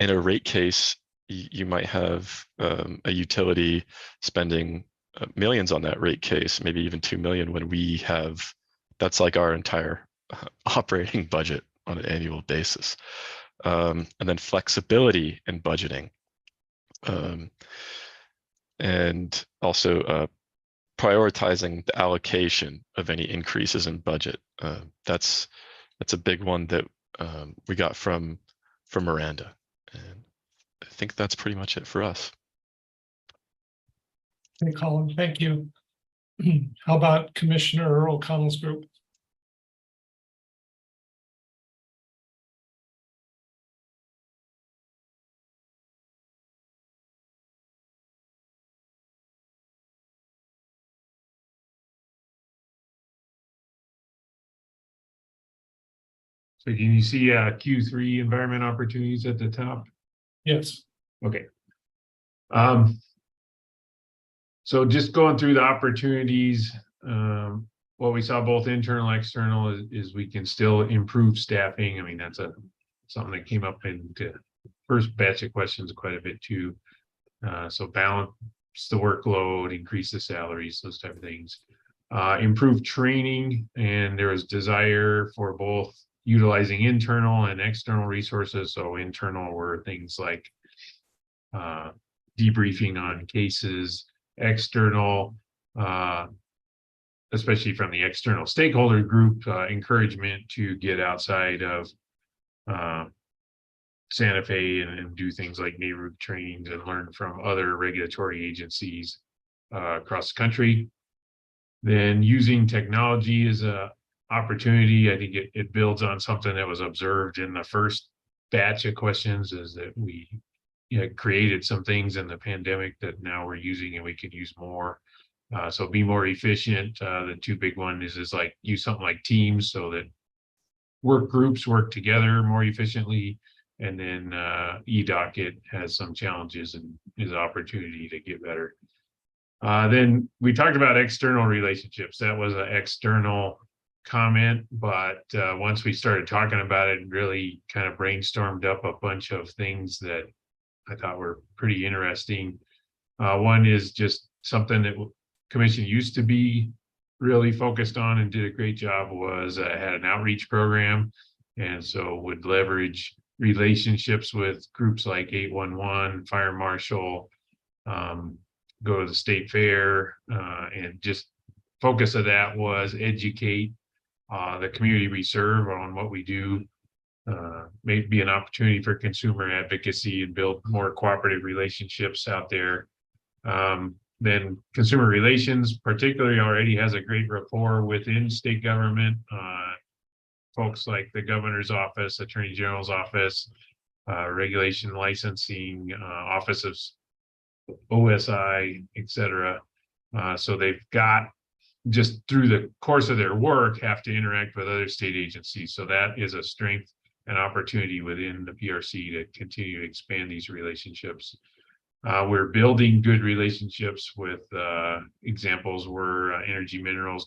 in a rate case, you might have a utility spending millions on that rate case, maybe even 2 million, when we have, that's like our entire operating budget on an annual basis. And then flexibility in budgeting. And also prioritizing the allocation of any increases in budget. That's a big one that we got from Miranda. And I think that's pretty much it for us. Hey, Colin, thank you. How about Commissioner O'Connell's group? So can you see Q3 environment opportunities at the top? Yes. Okay. So just going through the opportunities, what we saw both internal and external is we can still improve staffing. I mean, that's something that came up in the first batch of questions quite a bit too. So balance the workload, increase the salaries, those type of things. Improve training, and there is desire for both utilizing internal and external resources. So internal were things like debriefing on cases, external, especially from the external stakeholder group, encouragement to get outside of Santa Fe and do things like neighborhood trainings and learn from other regulatory agencies across the country. Then using technology as a opportunity, I think it builds on something that was observed in the first batch of questions, is that we created some things in the pandemic that now we're using and we could use more. So be more efficient. The two big ones is like use something like Teams so that work groups work together more efficiently. And then eDocket has some challenges and is an opportunity to get better. Then we talked about external relationships. That was an external comment, but once we started talking about it, really kind of brainstormed up a bunch of things that I thought were pretty interesting. One is just something that Commission used to be really focused on and did a great job, was had an outreach program, and so would leverage relationships with groups like 811, Fire Marshal, go to the state fair, and just focus of that was educate the community we serve on what we do. May be an opportunity for consumer advocacy and build more cooperative relationships out there. Then consumer relations particularly already has a great rapport within state government. Folks like the governor's office, attorney general's office, regulation licensing, office of OSI, etc. So they've got, just through the course of their work, have to interact with other state agencies. So that is a strength and opportunity within the PRC to continue to expand these relationships. We're building good relationships with examples were energy, minerals,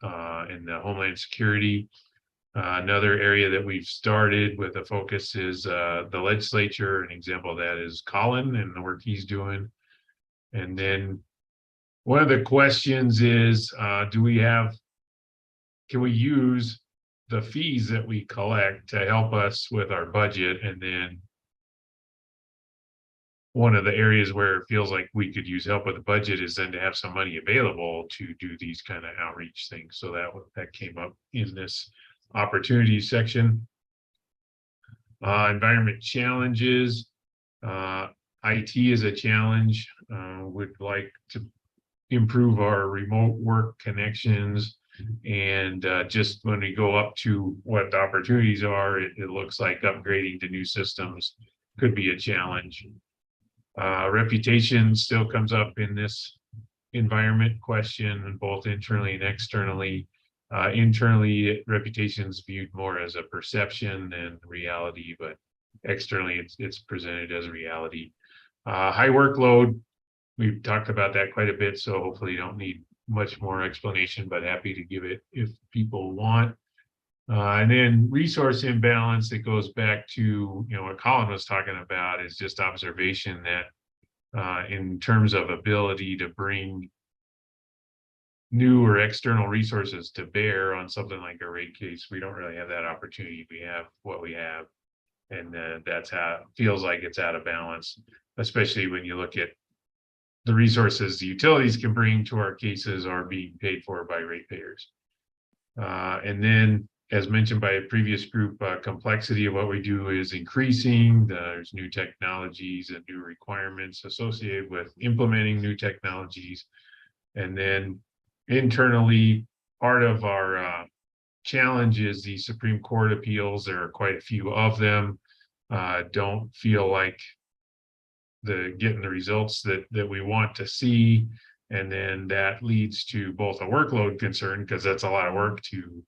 and the Homeland Security. Another area that we've started with a focus is the legislature. An example of that is Colin and the work he's doing. And then one of the questions is, can we use the fees that we collect to help us with our budget? And then one of the areas where it feels like we could use help with the budget is then to have some money available to do these kind of outreach things. So that came up in this opportunities section. Environment challenges. IT is a challenge. Would like to improve our remote work connections. And just when we go up to what the opportunities are, it looks like upgrading to new systems could be a challenge. Reputation still comes up in this environment question, both internally and externally. Internally, reputation is viewed more as a perception than reality, but externally, it's presented as reality. High workload, we've talked about that quite a bit, so hopefully you don't need much more explanation, but happy to give it if people want. And then resource imbalance that goes back to, what Colin was talking about is just observation that in terms of ability to bring new or external resources to bear on something like a rate case, we don't really have that opportunity. We have what we have, and that's how it feels like it's out of balance, especially when you look at the resources the utilities can bring to our cases are being paid for by ratepayers. And then, as mentioned by a previous group, complexity of what we do is increasing. There's new technologies and new requirements associated with implementing new technologies. And then internally, part of our challenge is the Supreme Court appeals. There are quite a few of them. Don't feel like getting the results that we want to see. And then that leads to both a workload concern, because that's a lot of work to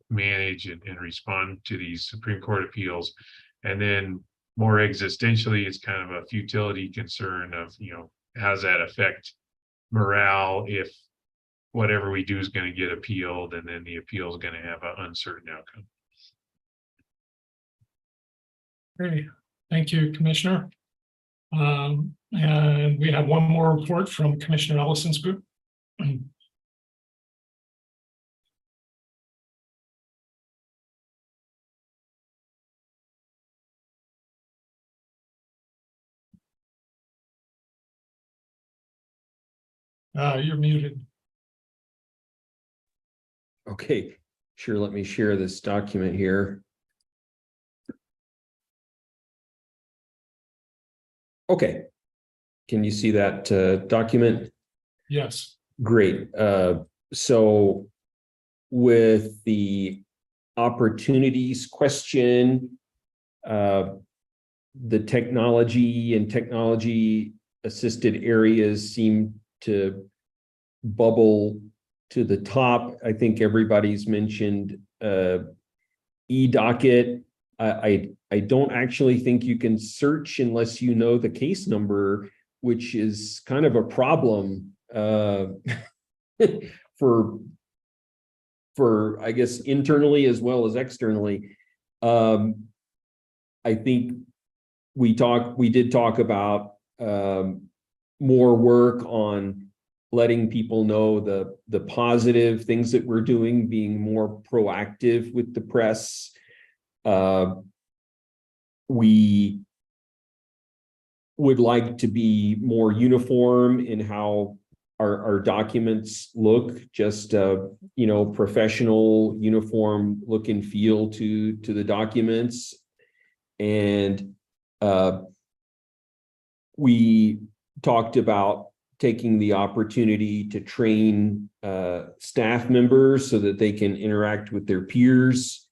manage and respond to these Supreme Court appeals. And then more existentially, it's kind of a futility concern of, how does that affect morale if whatever we do is going to get appealed, and then the appeal is going to have an uncertain outcome. Great. Thank you, Commissioner. And we have one more report from Commissioner Ellison's group. You're muted. Okay, sure. Let me share this document here. Okay. Can you see that document? Yes. Great. So with the opportunities question, the technology and technology assisted areas seem to bubble to the top. I think everybody's mentioned e-docket. I don't actually think you can search unless you know the case number, which is kind of a problem for I guess internally as well as externally. I think we did talk about more work on letting people know the positive things that we're doing, being more proactive with the press. We would like to be more uniform in how our documents look, just professional, uniform look and feel to the documents. And we talked about taking the opportunity to train staff members so that they can interact with their peers,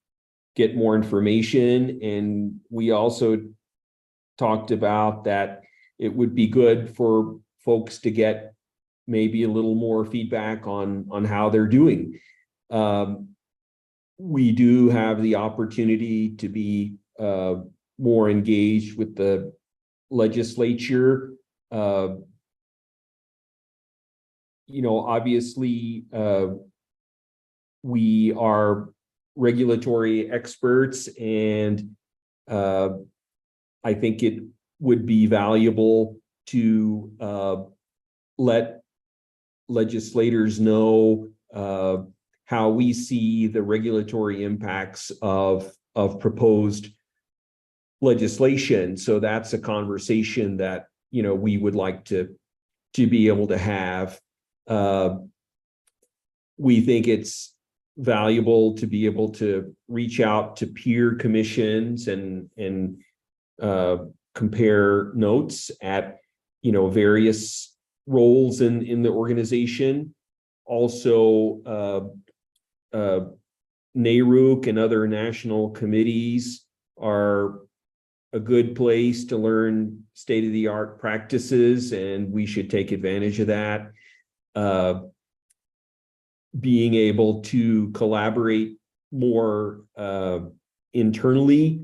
get more information. And we also talked about that it would be good for folks to get maybe a little more feedback on how they're doing. We do have the opportunity to be more engaged with the legislature. Obviously, we are regulatory experts, and I think it would be valuable to let legislators know how we see the regulatory impacts of proposed legislation. So that's a conversation that, you know, we would like to be able to have. We think it's valuable to be able to reach out to peer commissions and compare notes at, you know, various roles in the organization. Also, NARUC and other national committees are a good place to learn state-of-the-art practices, and we should take advantage of that. Being able to collaborate more internally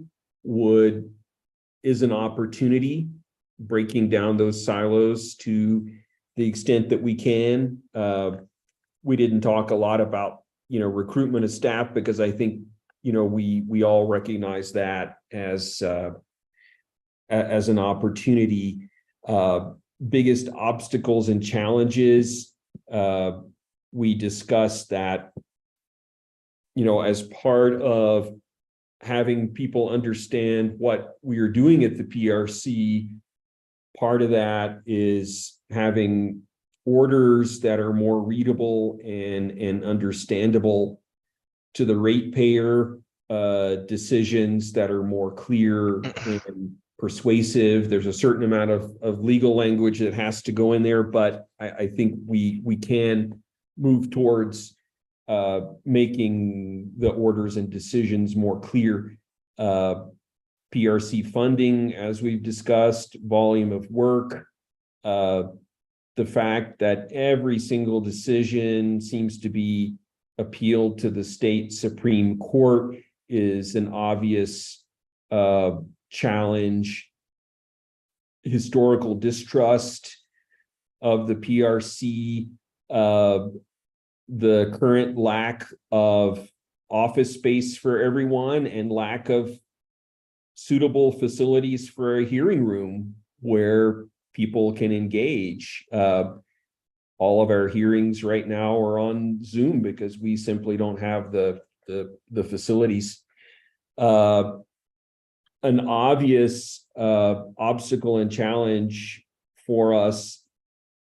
is an opportunity, breaking down those silos to the extent that we can. We didn't talk a lot about, you know, recruitment of staff, because I think, you know, we all recognize that as an opportunity. Biggest obstacles and challenges, we discussed that, you know, as part of having people understand what we are doing at the PRC, part of that is having orders that are more readable and understandable to the ratepayer, decisions that are more clear and persuasive. There's a certain amount of legal language that has to go in there, but I think we can move towards making the orders and decisions more clear. PRC funding, as we've discussed, volume of work, the fact that every single decision seems to be appealed to the state Supreme Court is an obvious challenge. Historical distrust of the PRC, the current lack of office space for everyone, and lack of suitable facilities for a hearing room where people can engage. All of our hearings right now are on Zoom because we simply don't have the facilities. An obvious obstacle and challenge for us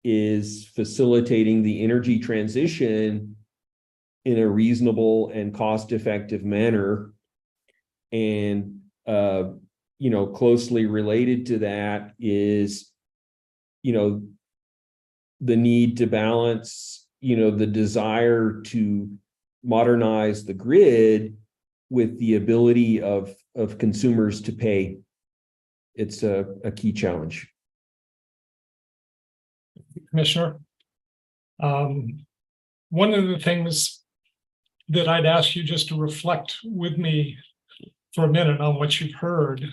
is facilitating the energy transition in a reasonable and cost-effective manner. And you know, closely related to that is, you know, the need to balance, you know, the desire to modernize the grid with the ability of consumers to pay. It's a key challenge. Commissioner, one of the things that I'd ask you just to reflect with me for a minute on what you've heard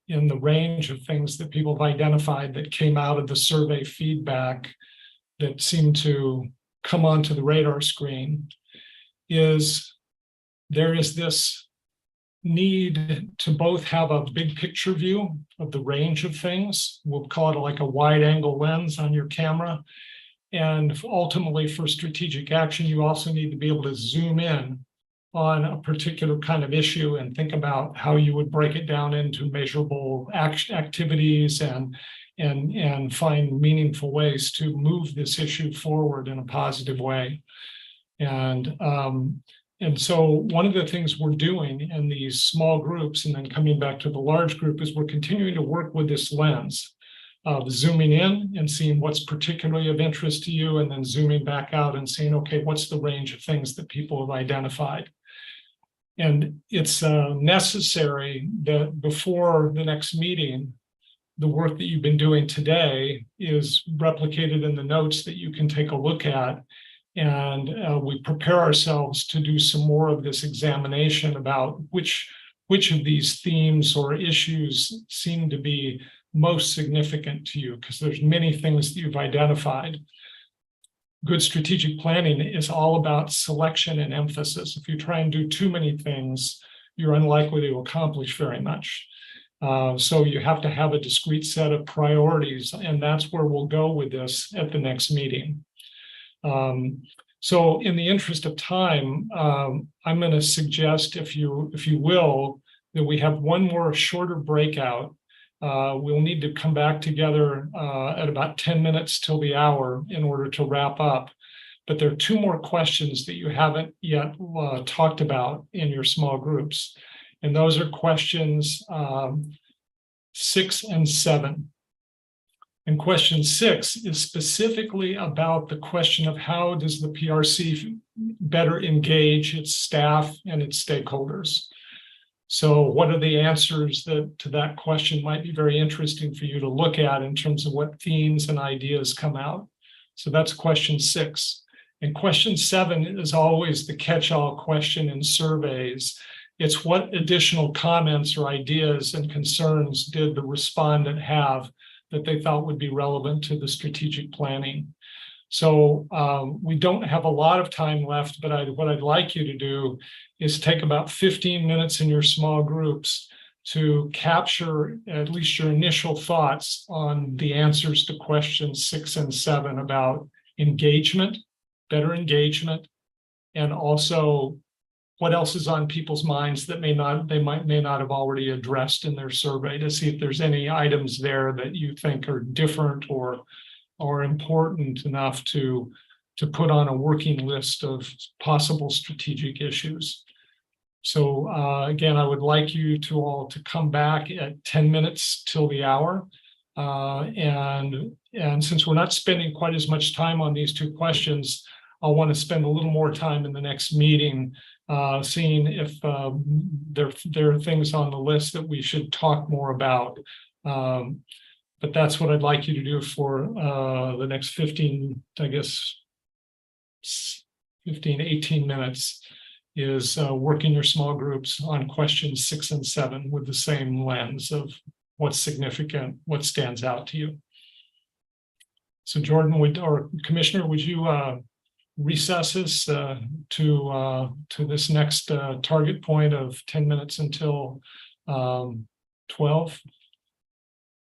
in the range of things that people have identified that came out of the survey feedback that seemed to come onto the radar screen, is there is this need to both have a big picture view of the range of things. We'll call it like a wide angle lens on your camera. And ultimately, for strategic action, you also need to be able to zoom in on a particular kind of issue and think about how you would break it down into measurable activities and find meaningful ways to move this issue forward in a positive way. And so one of the things we're doing in these small groups, and then coming back to the large group, is we're continuing to work with this lens of zooming in and seeing what's particularly of interest to you, and then zooming back out and saying, okay, what's the range of things that people have identified? And it's necessary that before the next meeting, the work that you've been doing today is replicated in the notes that you can take a look at. And we prepare ourselves to do some more of this examination about which of these themes or issues seem to be most significant to you, because there's many things that you've identified. good strategic planning is all about selection and emphasis. If you try and do too many things, you're unlikely to accomplish very much. So you have to have a discrete set of priorities, and that's where we'll go with this at the next meeting. So in the interest of time, I'm going to suggest, if you will, that we have one more shorter breakout. We'll need to come back together at about 10 minutes till the hour in order to wrap up. But there are two more questions that you haven't yet talked about in your small groups. And those are questions 6 and 7. And question 6 is specifically about the question of how does the PRC better engage its staff and its stakeholders. So what are the answers to that question might be very interesting for you to look at in terms of what themes and ideas come out. So that's question 6. And question 7 is always the catch-all question in surveys. It's what additional comments or ideas and concerns did the respondent have that they thought would be relevant to the strategic planning. So we don't have a lot of time left, but what I'd like you to do is take about 15 minutes in your small groups to capture at least your initial thoughts on the answers to questions 6 and 7 about engagement, better engagement, and also what else is on people's minds that may not have already addressed in their survey, to see if there's any items there that you think are different or important enough to put on a working list of possible strategic issues. So again, I would like you all to come back at 10 minutes till the hour. And since we're not spending quite as much time on these two questions, I'll want to spend a little more time in the next meeting seeing if there are things on the list that we should talk more about. But that's what I'd like you to do for the next 15, I guess, 15, 18 minutes is work in your small groups on questions 6 and 7 with the same lens of what's significant, what stands out to you. So Jordan, or Commissioner, would you recess us to this next target point of 10 minutes until 12?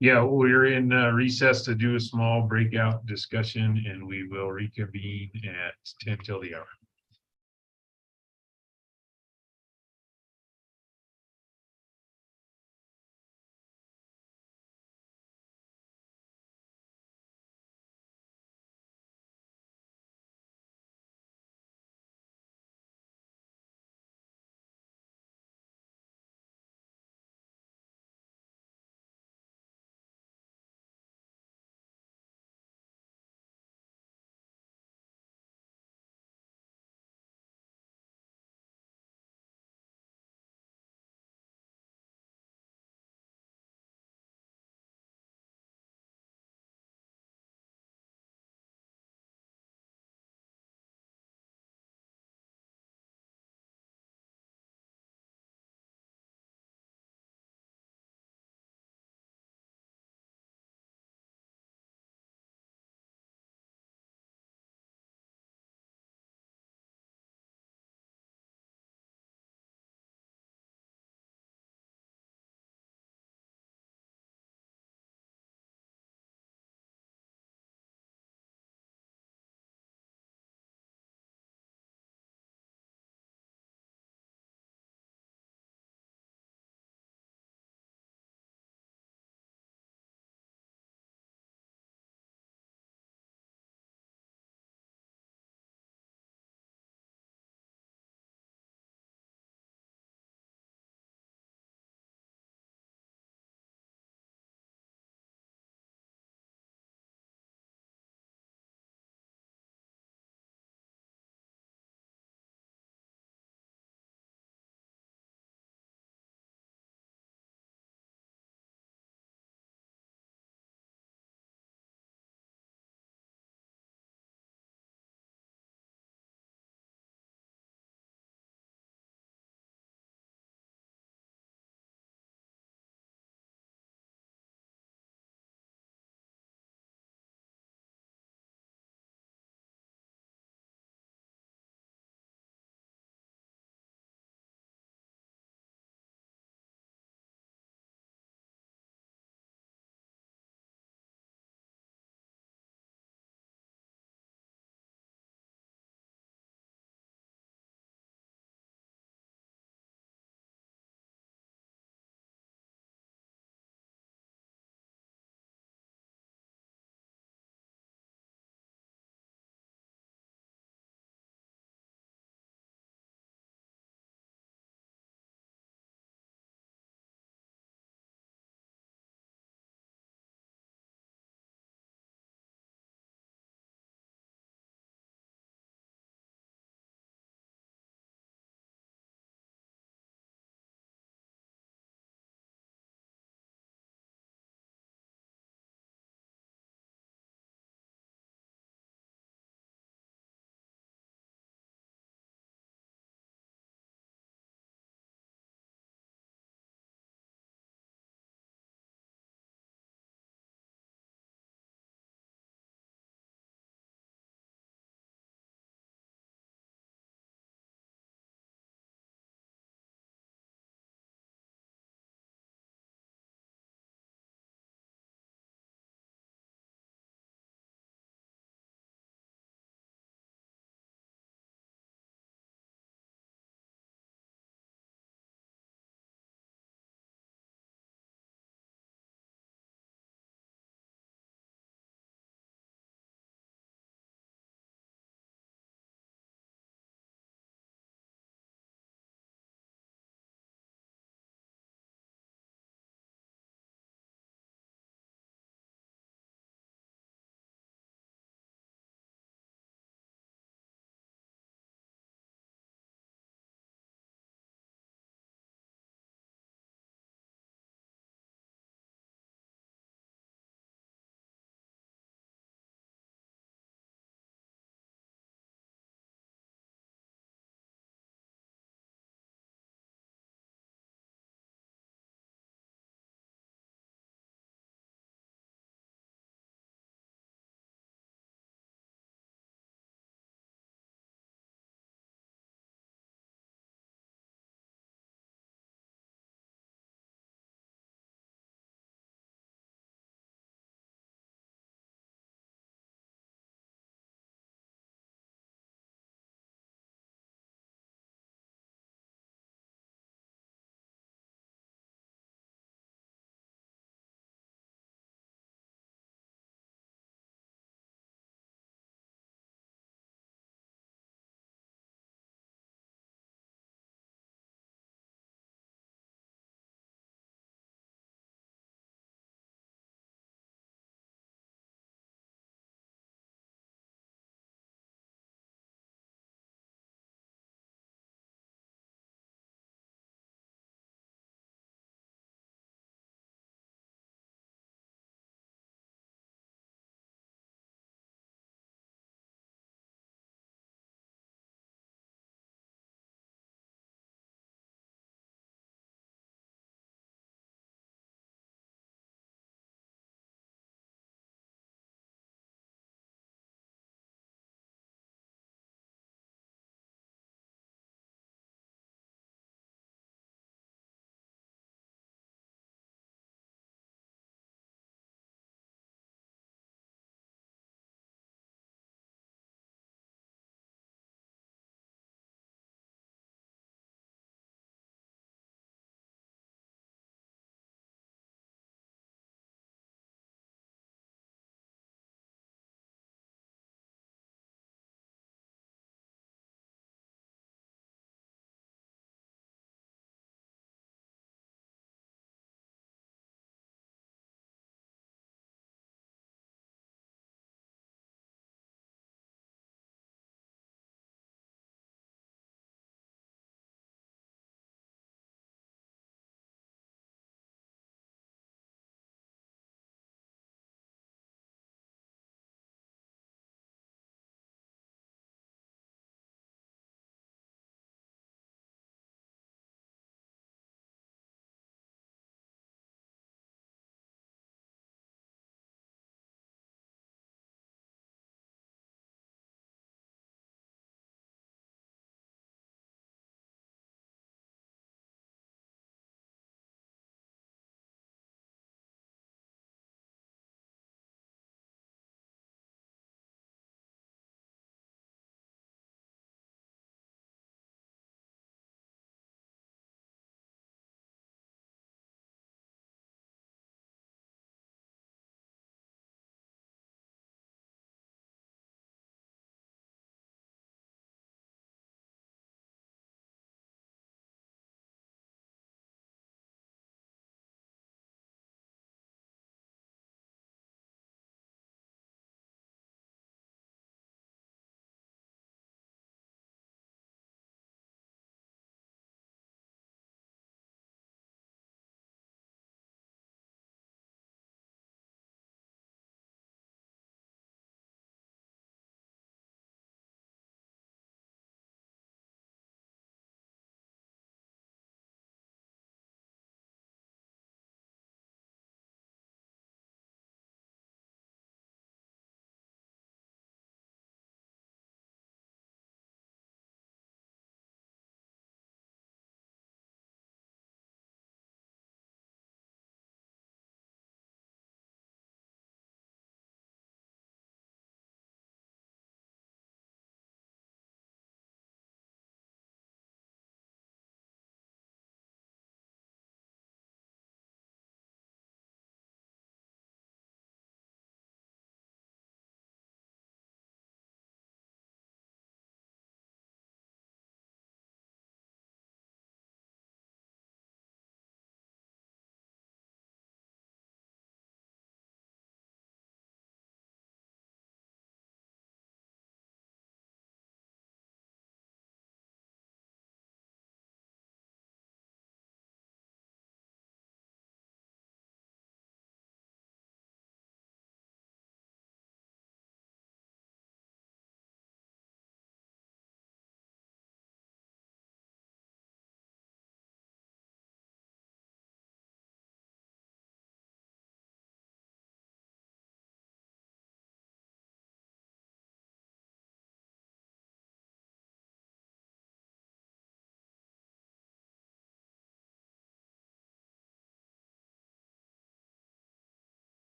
Yeah, we're in recess to do a small breakout discussion, and we will reconvene at 10 till the hour.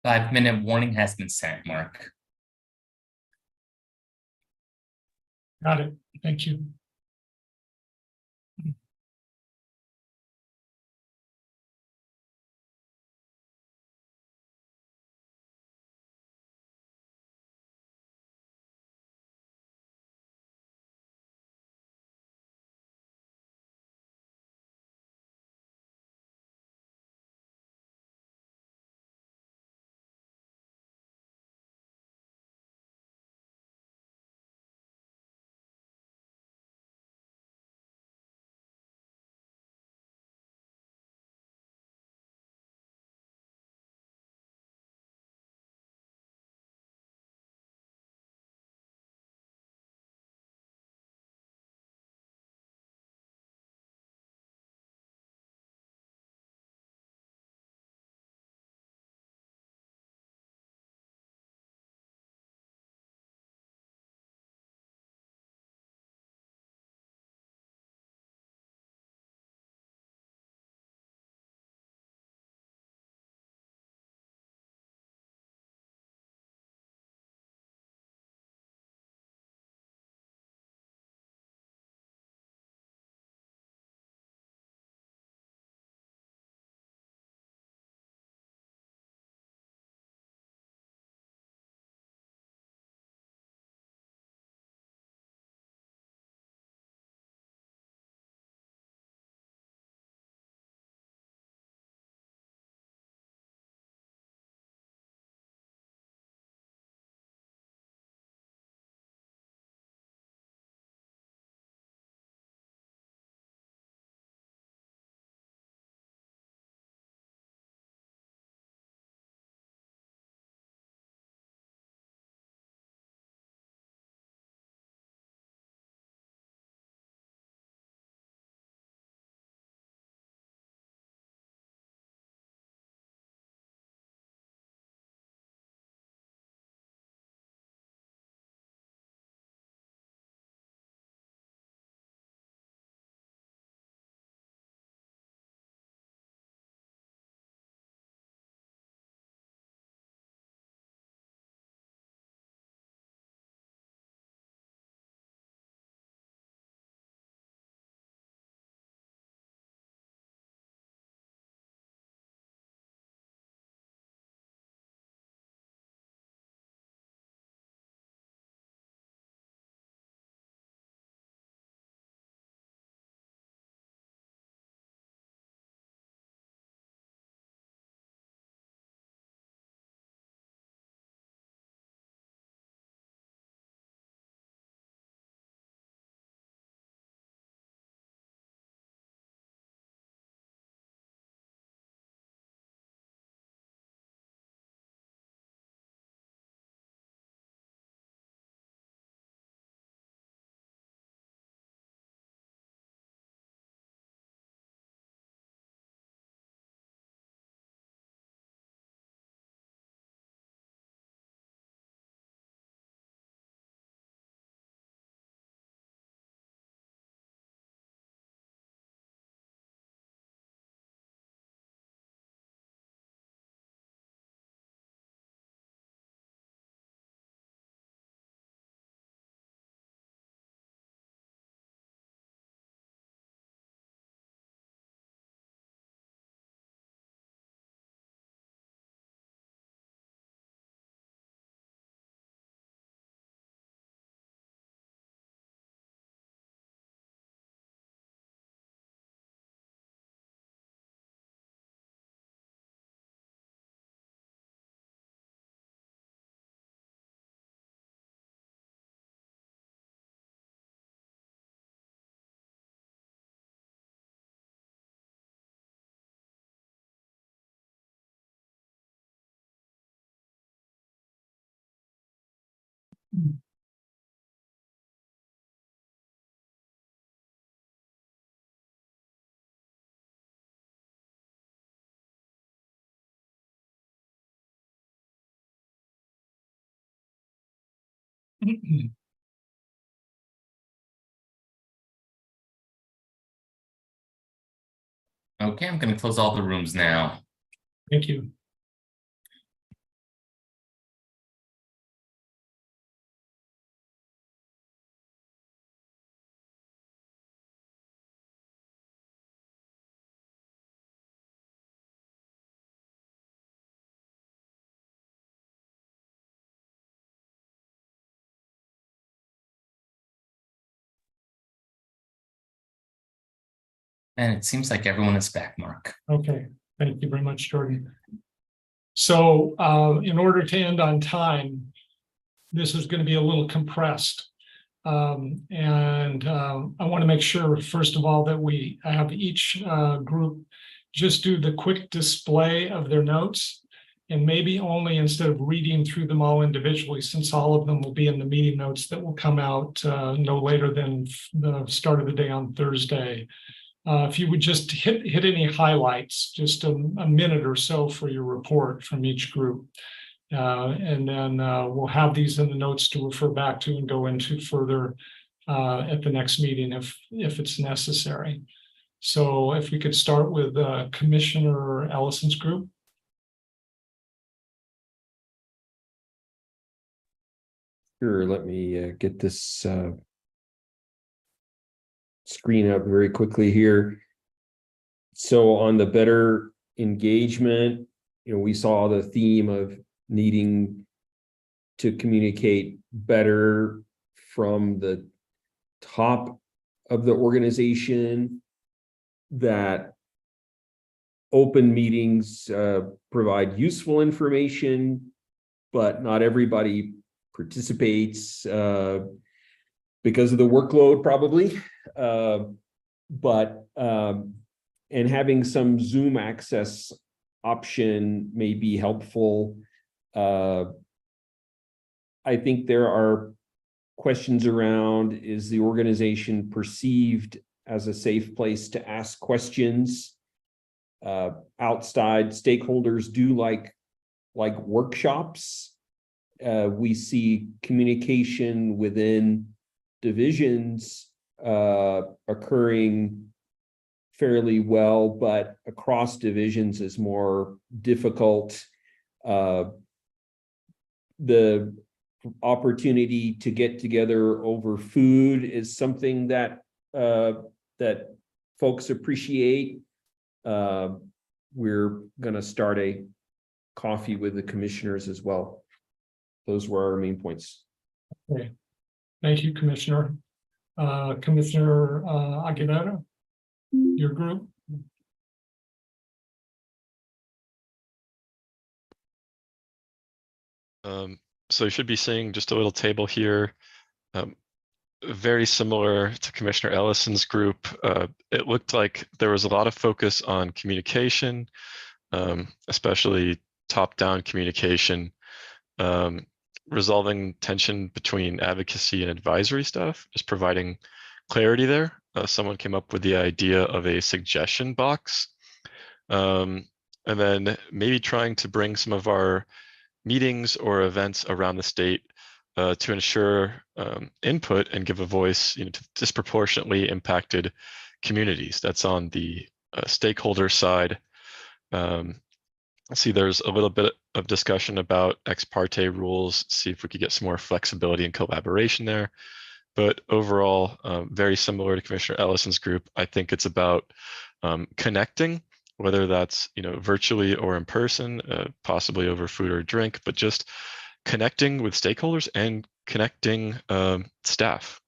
5-minute warning has been sent, Mark. Got it. Thank you. Okay, I'm going to close all the rooms now. Thank you. And it seems like everyone is back, Mark. Okay, thank you very much, Jordan. So in order to end on time, this is going to be a little compressed. I want to make sure, first of all, that we have each group just do the quick display of their notes, and maybe only, instead of reading through them all individually, since all of them will be in the meeting notes that will come out no later than the start of the day on Thursday. If you would just hit any highlights, just a minute or so for your report from each group. And then we'll have these in the notes to refer back to and go into further at the next meeting if it's necessary. So if we could start with Commissioner Ellison's group. Sure, let me get this screen up very quickly here. So on the better engagement, we saw the theme of needing to communicate better from the top of the organization, that open meetings provide useful information, but not everybody participates because of the workload, probably. And having some Zoom access option may be helpful. I think there are questions around, is the organization perceived as a safe place to ask questions? Outside stakeholders do like workshops. We see communication within divisions occurring fairly well, but across divisions is more difficult. The opportunity to get together over food is something that that folks appreciate. We're going to start a coffee with the commissioners as well. Those were our main points. Okay, thank you, Commissioner. Commissioner Aguilera, your group. So you should be seeing just a little table here. Very similar to Commissioner Ellison's group. It looked like there was a lot of focus on communication, especially top-down communication, resolving tension between advocacy and advisory staff, just providing clarity there. Someone came up with the idea of a suggestion box, and then maybe trying to bring some of our meetings or events around the state to ensure input and give a voice, to disproportionately impacted communities. That's on the stakeholder side. See, there's a little bit of discussion about ex parte rules, see if we could get some more flexibility and collaboration there. But overall, very similar to Commissioner Ellison's group. I think it's about connecting, whether that's virtually or in person, possibly over food or drink, but just connecting with stakeholders and connecting staff.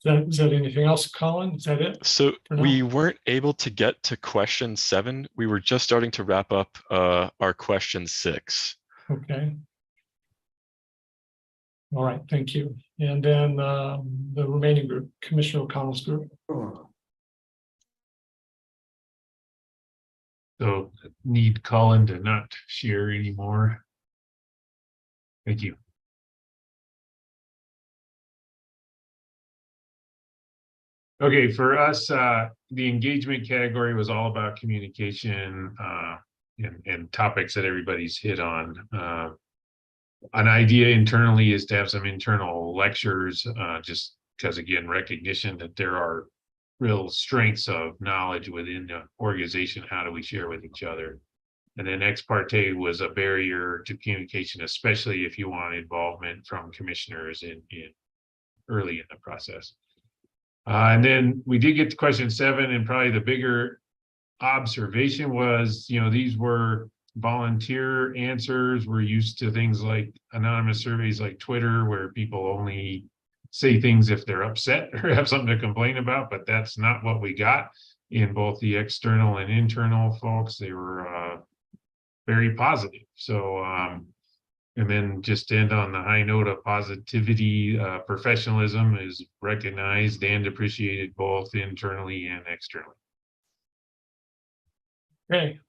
Is that anything else, Colin? Is that it? So we weren't able to get to question 7. We were just starting to wrap up our question 6. Okay. All right, thank you. And then the remaining group, Commissioner O'Connell's group. So need Colin to not share anymore. Thank you. Okay, for us, the engagement category was all about communication and topics that everybody's hit on. An idea internally is to have some internal lectures, just because, again, recognition that there are real strengths of knowledge within the organization. How do we share with each other? And then ex parte was a barrier to communication, especially if you want involvement from commissioners in early in the process. And then we did get to question 7, and probably the bigger observation was, these were volunteer answers. We're used to things like anonymous surveys like Twitter, where people only say things if they're upset or have something to complain about, but that's not what we got in both the external and internal folks. They were very positive. So, and then just to end on the high note of positivity, professionalism is recognized and appreciated both internally and externally. Okay.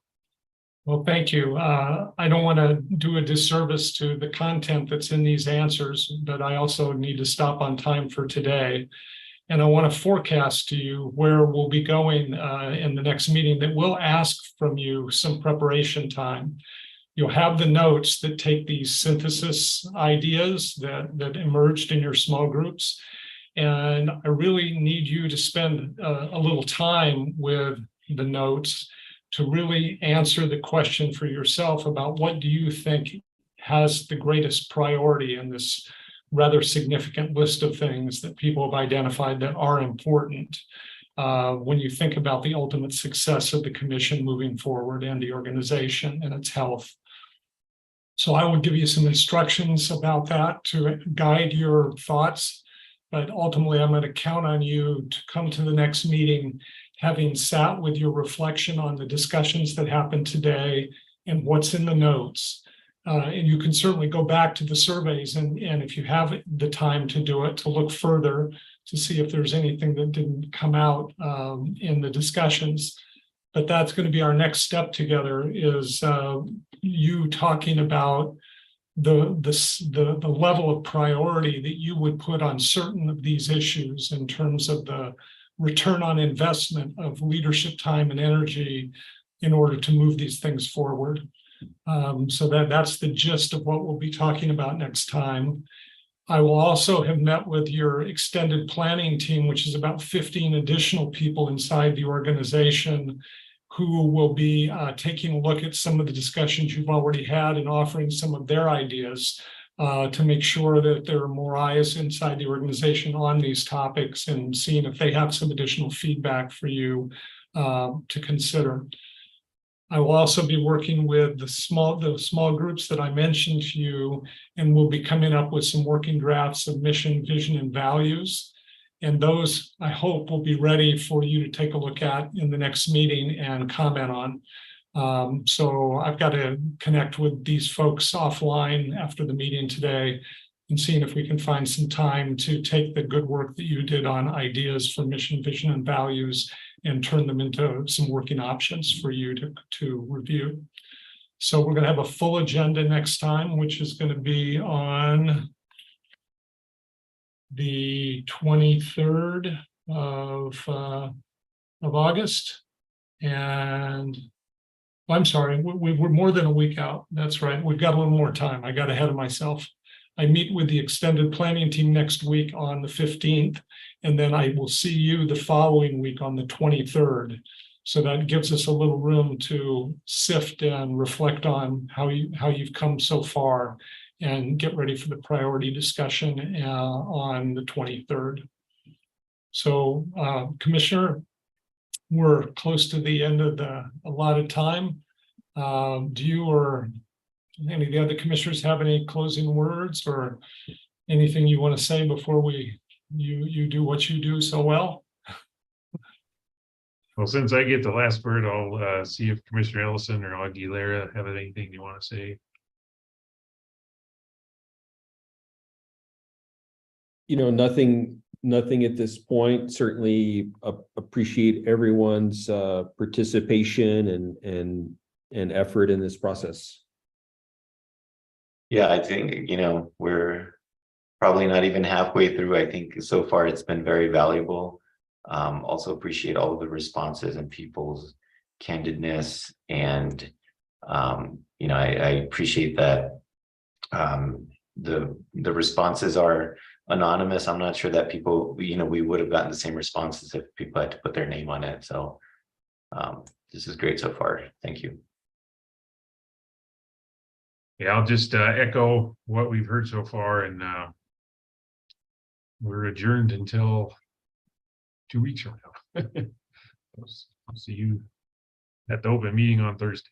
Well, thank you. I don't want to do a disservice to the content that's in these answers, but I also need to stop on time for today. And I want to forecast to you where we'll be going in the next meeting that will ask from you some preparation time. You'll have the notes that take these synthesis ideas that emerged in your small groups. And I really need you to spend a little time with the notes to really answer the question for yourself about what do you think has the greatest priority in this rather significant list of things that people have identified that are important when you think about the ultimate success of the commission moving forward and the organization and its health. So I will give you some instructions about that to guide your thoughts, but ultimately I'm going to count on you to come to the next meeting having sat with your reflection on the discussions that happened today and what's in the notes. And you can certainly go back to the surveys and if you have the time to do it, to look further to see if there's anything that didn't come out in the discussions. But that's going to be our next step together is you talking about the level of priority that you would put on certain of these issues in terms of the return on investment of leadership time and energy in order to move these things forward. So that's the gist of what we'll be talking about next time. I will also have met with your extended planning team, which is about 15 additional people inside the organization who will be taking a look at some of the discussions you've already had and offering some of their ideas to make sure that there are more eyes inside the organization on these topics and seeing if they have some additional feedback for you to consider. I will also be working with the small groups that I mentioned to you, and we'll be coming up with some working drafts of mission, vision, and values. And those, I hope, will be ready for you to take a look at in the next meeting and comment on. So I've got to connect with these folks offline after the meeting today and seeing if we can find some time to take the good work that you did on ideas for mission, vision, and values and turn them into some working options for you to review. So we're going to have a full agenda next time, which is going to be on the 23rd of August. And I'm sorry, we're more than a week out. That's right. We've got a little more time. I got ahead of myself. I meet with the extended planning team next week on the 15th, and then I will see you the following week on the 23rd. So that gives us a little room to sift and reflect on how you've come so far and get ready for the priority discussion on the 23rd. So, Commissioner, we're close to the end of the allotted time. Do you or any of the other commissioners have any closing words or anything you want to say before you do what you do so well? Well, since I get the last word, I'll see if Commissioner Ellison or Aguilera have anything you want to say. You know, nothing at this point. Certainly appreciate everyone's participation and effort in this process. Yeah, I think, we're probably not even halfway through. I think so far it's been very valuable. Also appreciate all of the responses and people's candidness. And, I appreciate that the responses are anonymous. I'm not sure that people, we would have gotten the same responses if people had to put their name on it. So this is great so far. Thank you. Yeah, I'll just echo what we've heard so far, and we're adjourned until 2 weeks from now. I'll see you at the open meeting on Thursday.